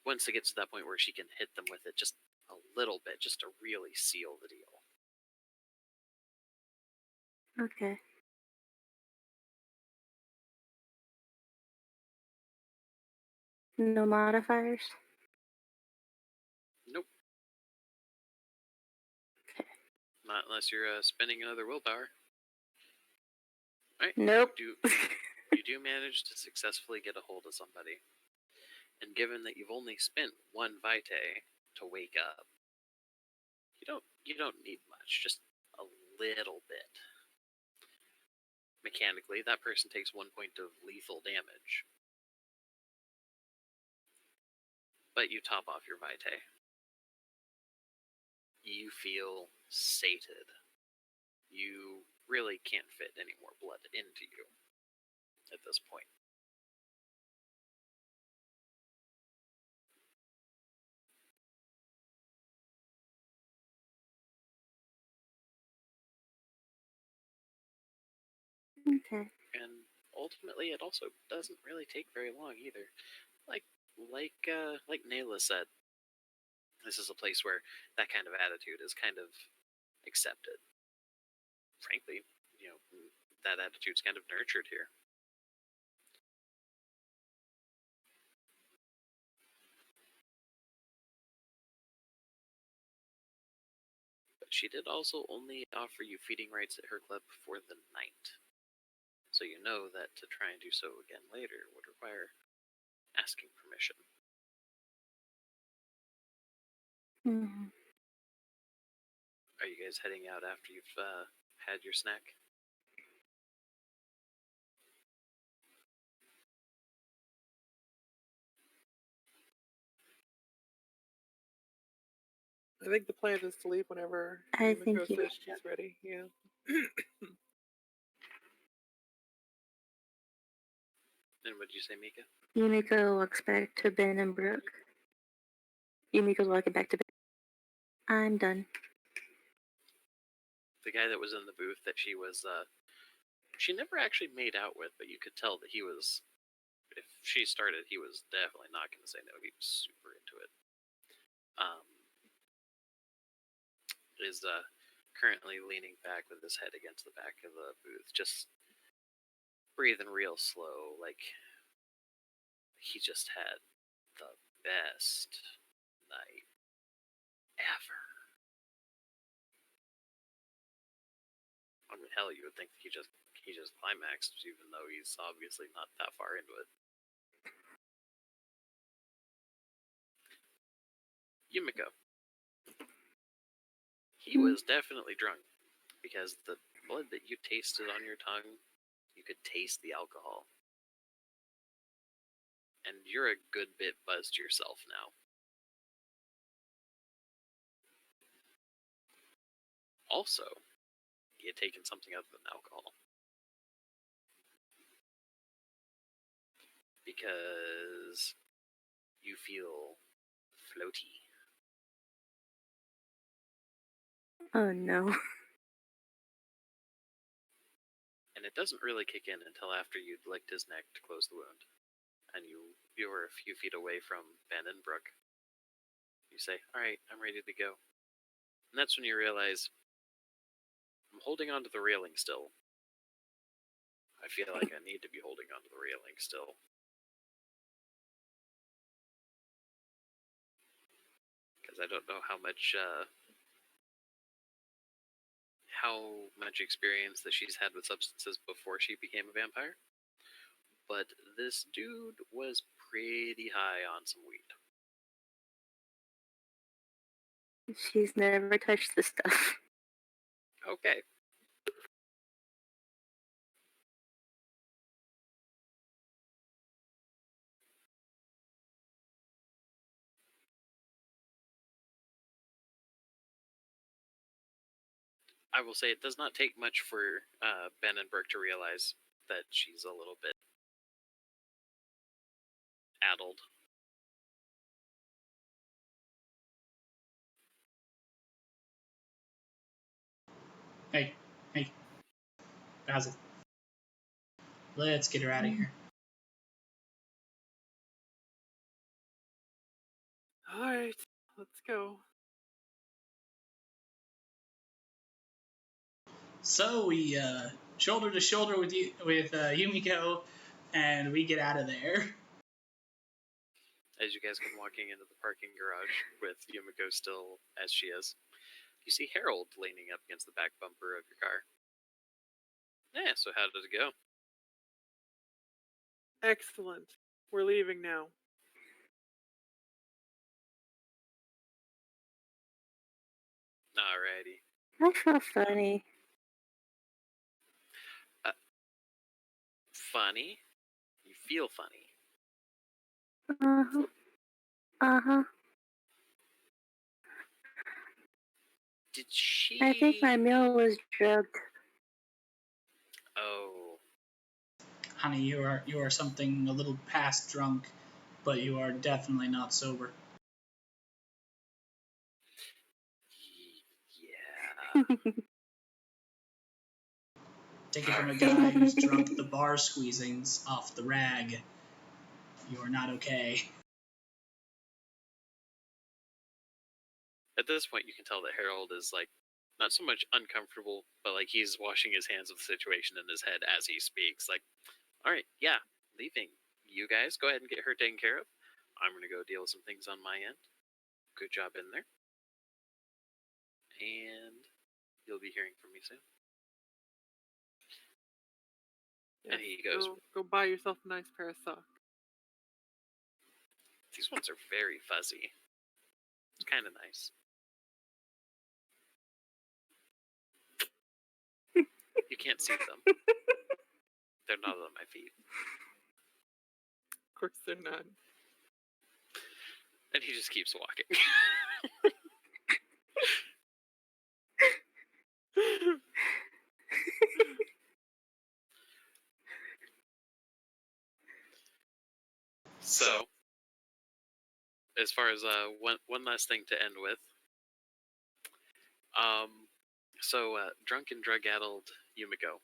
once it gets to that point where she can hit them with it just a little bit, just to really seal the deal. Okay. No modifiers? Nope. Okay. Not unless you're spending another willpower. All right. Nope. You do manage to successfully get a hold of somebody. And given that you've only spent one vitae to wake up, you don't need much, just a little bit. Mechanically, that person takes 1 point of lethal damage. But you top off your vitae. You feel sated. You really can't fit any more blood into you at this point. Okay. And ultimately, it also doesn't really take very long either. Like Nayla said, this is a place where that kind of attitude is kind of accepted. Frankly, that attitude's kind of nurtured here. But she did also only offer you feeding rights at her club for the night. So you know that to try and do so again later would require asking permission. Mm-hmm. Are you guys heading out after you've had your snack? I think the plan is to leave whenever I Yumiko think says she's ready. Yeah. And what did you say, Mika? Yumiko walks back to Ben and Brooke. Yumiko's walking back to Ben. I'm done. The guy that was in the booth that she was, she never actually made out with, but you could tell that he was, if she started, he was definitely not going to say no. He was super into it. Is currently leaning back with his head against the back of the booth, just breathing real slow, like he just had the best night ever. I mean, hell, you would think he just climaxed, even though he's obviously not that far into it. Yumiko. He was definitely drunk, because the blood that you tasted on your tongue, you could taste the alcohol. And you're a good bit buzzed yourself now. Also, he had taken something other than alcohol. Because you feel floaty. Oh no. And it doesn't really kick in until after you'd licked his neck to close the wound. And you were a few feet away from Ben and Brooke. You say, alright, I'm ready to go. And that's when you realize, I'm holding onto the railing still. I feel like I need to be holding onto the railing still. Because I don't know how much experience that she's had with substances before she became a vampire. But this dude was pretty high on some weed. She's never touched this stuff. Okay. I will say it does not take much for Ben and Brooke to realize that she's a little bit addled. Hey, Basil. Let's get her out of here. Alright, let's go. So we shoulder to shoulder with Yumiko, and we get out of there. As you guys come walking into the parking garage with Yumiko still as she is, you see Harold leaning up against the back bumper of your car. Yeah, so how did it go? Excellent. We're leaving now. Alrighty. I feel funny. Funny? You feel funny. Uh-huh. Uh-huh. Did she... I think my meal was drugged. Honey, you are something a little past drunk, but you are definitely not sober. Yeah. Take it from a guy who's drunk the bar squeezings off the rag. You are not okay. At this point, you can tell that Harold is like not so much uncomfortable, but like he's washing his hands of the situation in his head as he speaks. Like, all right, yeah, leaving. You guys go ahead and get her taken care of. I'm gonna go deal with some things on my end. Good job in there, and you'll be hearing from me soon. And he goes, Go buy yourself a nice pair of socks. these ones are very fuzzy. It's kind of nice. You can't see them. They're not on my feet. Of course they're not. And he just keeps walking. So, as far as one last thing to end with, drunk and drug-addled Yumiko,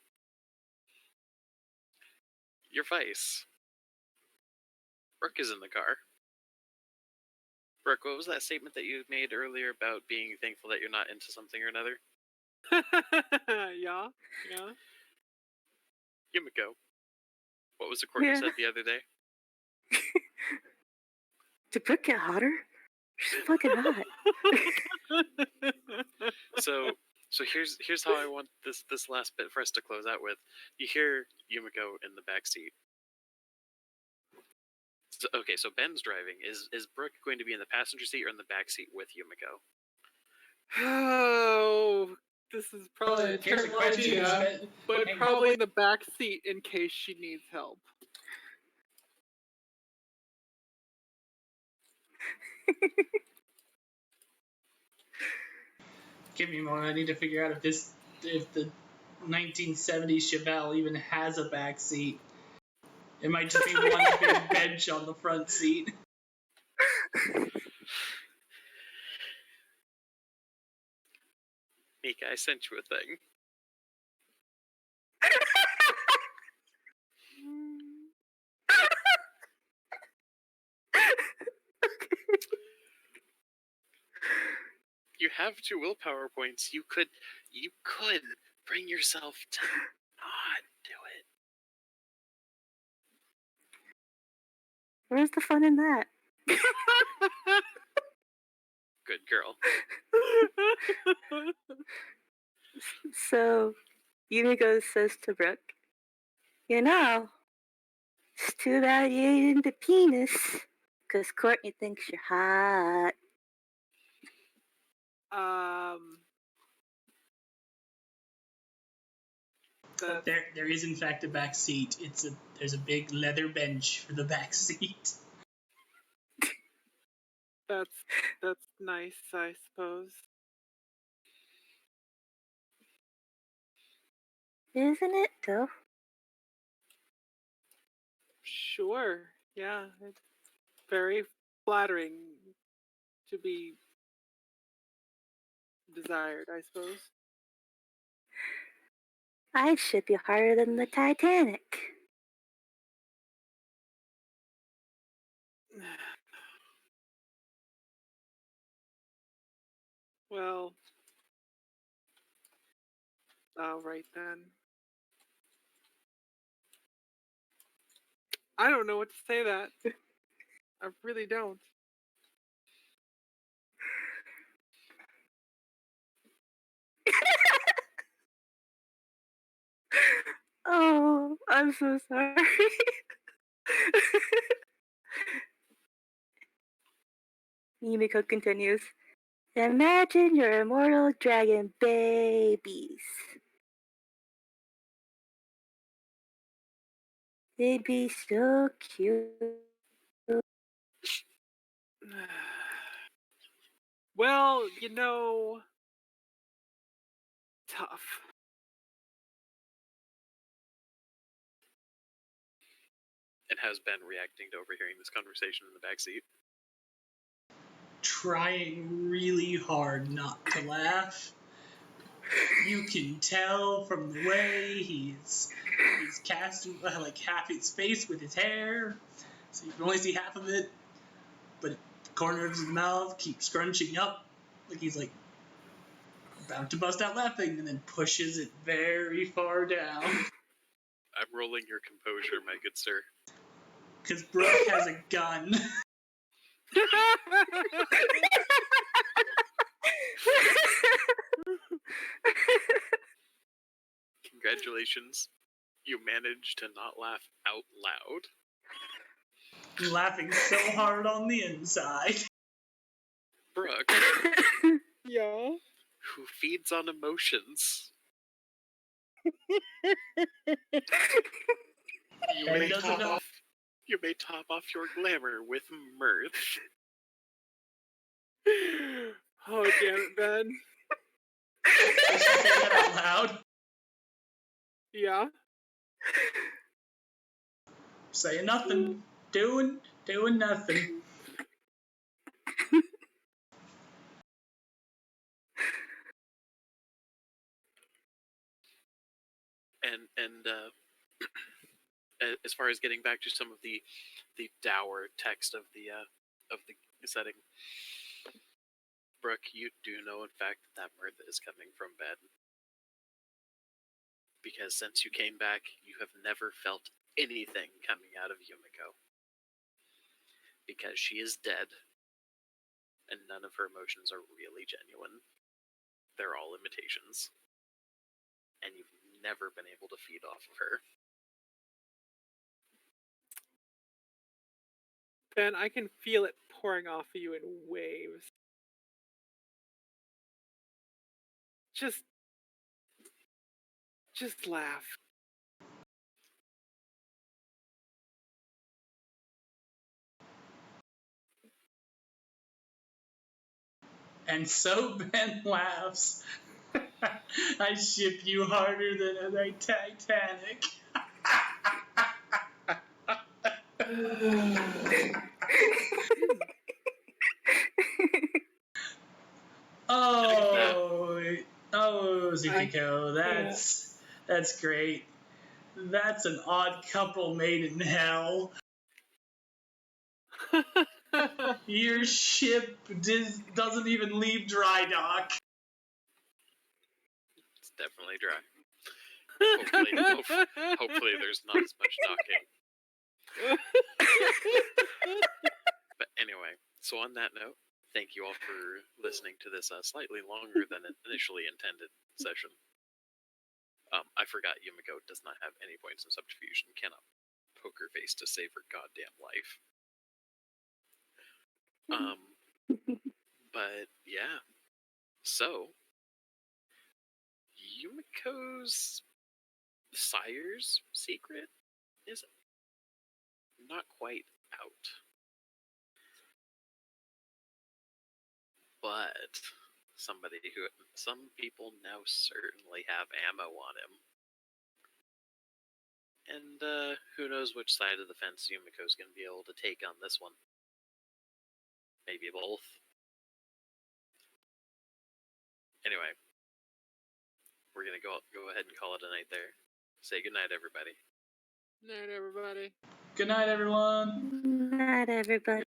your vice. Brooke is in the car. Brooke, what was that statement that you made earlier about being thankful that you're not into something or another? Yeah. Yumiko, what was the quote you said the other day? Did Brooke get hotter? She's fucking hot. So here's how I want this last bit for us to close out with. You hear Yumiko in the back seat. So Ben's driving. Is Brooke going to be in the passenger seat or in the back seat with Yumiko? Oh, this is probably a Here's a terrible question. idea, but probably in the back seat in case she needs help. Give me a moment. I need to figure out if the 1970s Chevelle even has a back seat. It might just be one big bench on the front seat. Mika, I sent you a thing. You have 2 willpower points. You could bring yourself to not do it. Where's the fun in that? Good girl. So, Yumiko says to Brooke, you know, it's too bad you ain't into penis, because Courtney thinks you're hot. There is in fact a back seat. There's a big leather bench for the back seat. That's nice, I suppose. Isn't it, though? Sure, yeah, it's very flattering to be desired, I suppose. I'd ship you harder than the Titanic. Well, all right then. I don't know what to say that. I really don't. Oh, I'm so sorry. Yumiko continues. Imagine your immortal dragon babies. They'd be so cute. Well, tough. And how's Ben reacting to overhearing this conversation in the backseat? Trying really hard not to laugh. You can tell from the way he's casting like half his face with his hair, so you can only see half of it. But the corner of his mouth keeps scrunching up, like he's like about to bust out laughing, and then pushes it very far down. I'm rolling your composure, my good sir. Because Brooke has a gun. Congratulations. You managed to not laugh out loud. Laughing so hard on the inside. Brooke, Yeah. who feeds on emotions. You And may doesn't know. You may top off your glamour with mirth. Oh, damn it, Ben. Did she say that out loud? Yeah. Saying nothing. Doing nothing. And as far as getting back to some of the dour text of the setting, Brooke, you do know in fact that mirth is coming from Ben. Because since you came back, you have never felt anything coming out of Yumiko. Because she is dead, and none of her emotions are really genuine. They're all imitations. And you've never been able to feed off of her. Ben, I can feel it pouring off of you in waves. Just laugh. And so Ben laughs. I ship you harder than a Titanic. Oh, Yumiko, that's great. That's an odd couple made in hell. Your ship doesn't even leave dry dock. It's definitely dry. Hopefully there's not as much docking. But anyway, so on that note, thank you all for listening to this slightly longer than initially intended session. I forgot Yumiko does not have any points in subterfuge and cannot poker face to save her goddamn life. But yeah. So Yumiko's sire's secret is not quite out. But some people now certainly have ammo on him. And who knows which side of the fence Yumiko's going to be able to take on this one. Maybe both. Anyway, we're going to go ahead and call it a night there. Say goodnight, everybody. Night, everybody. Good night, everyone. Night, everybody.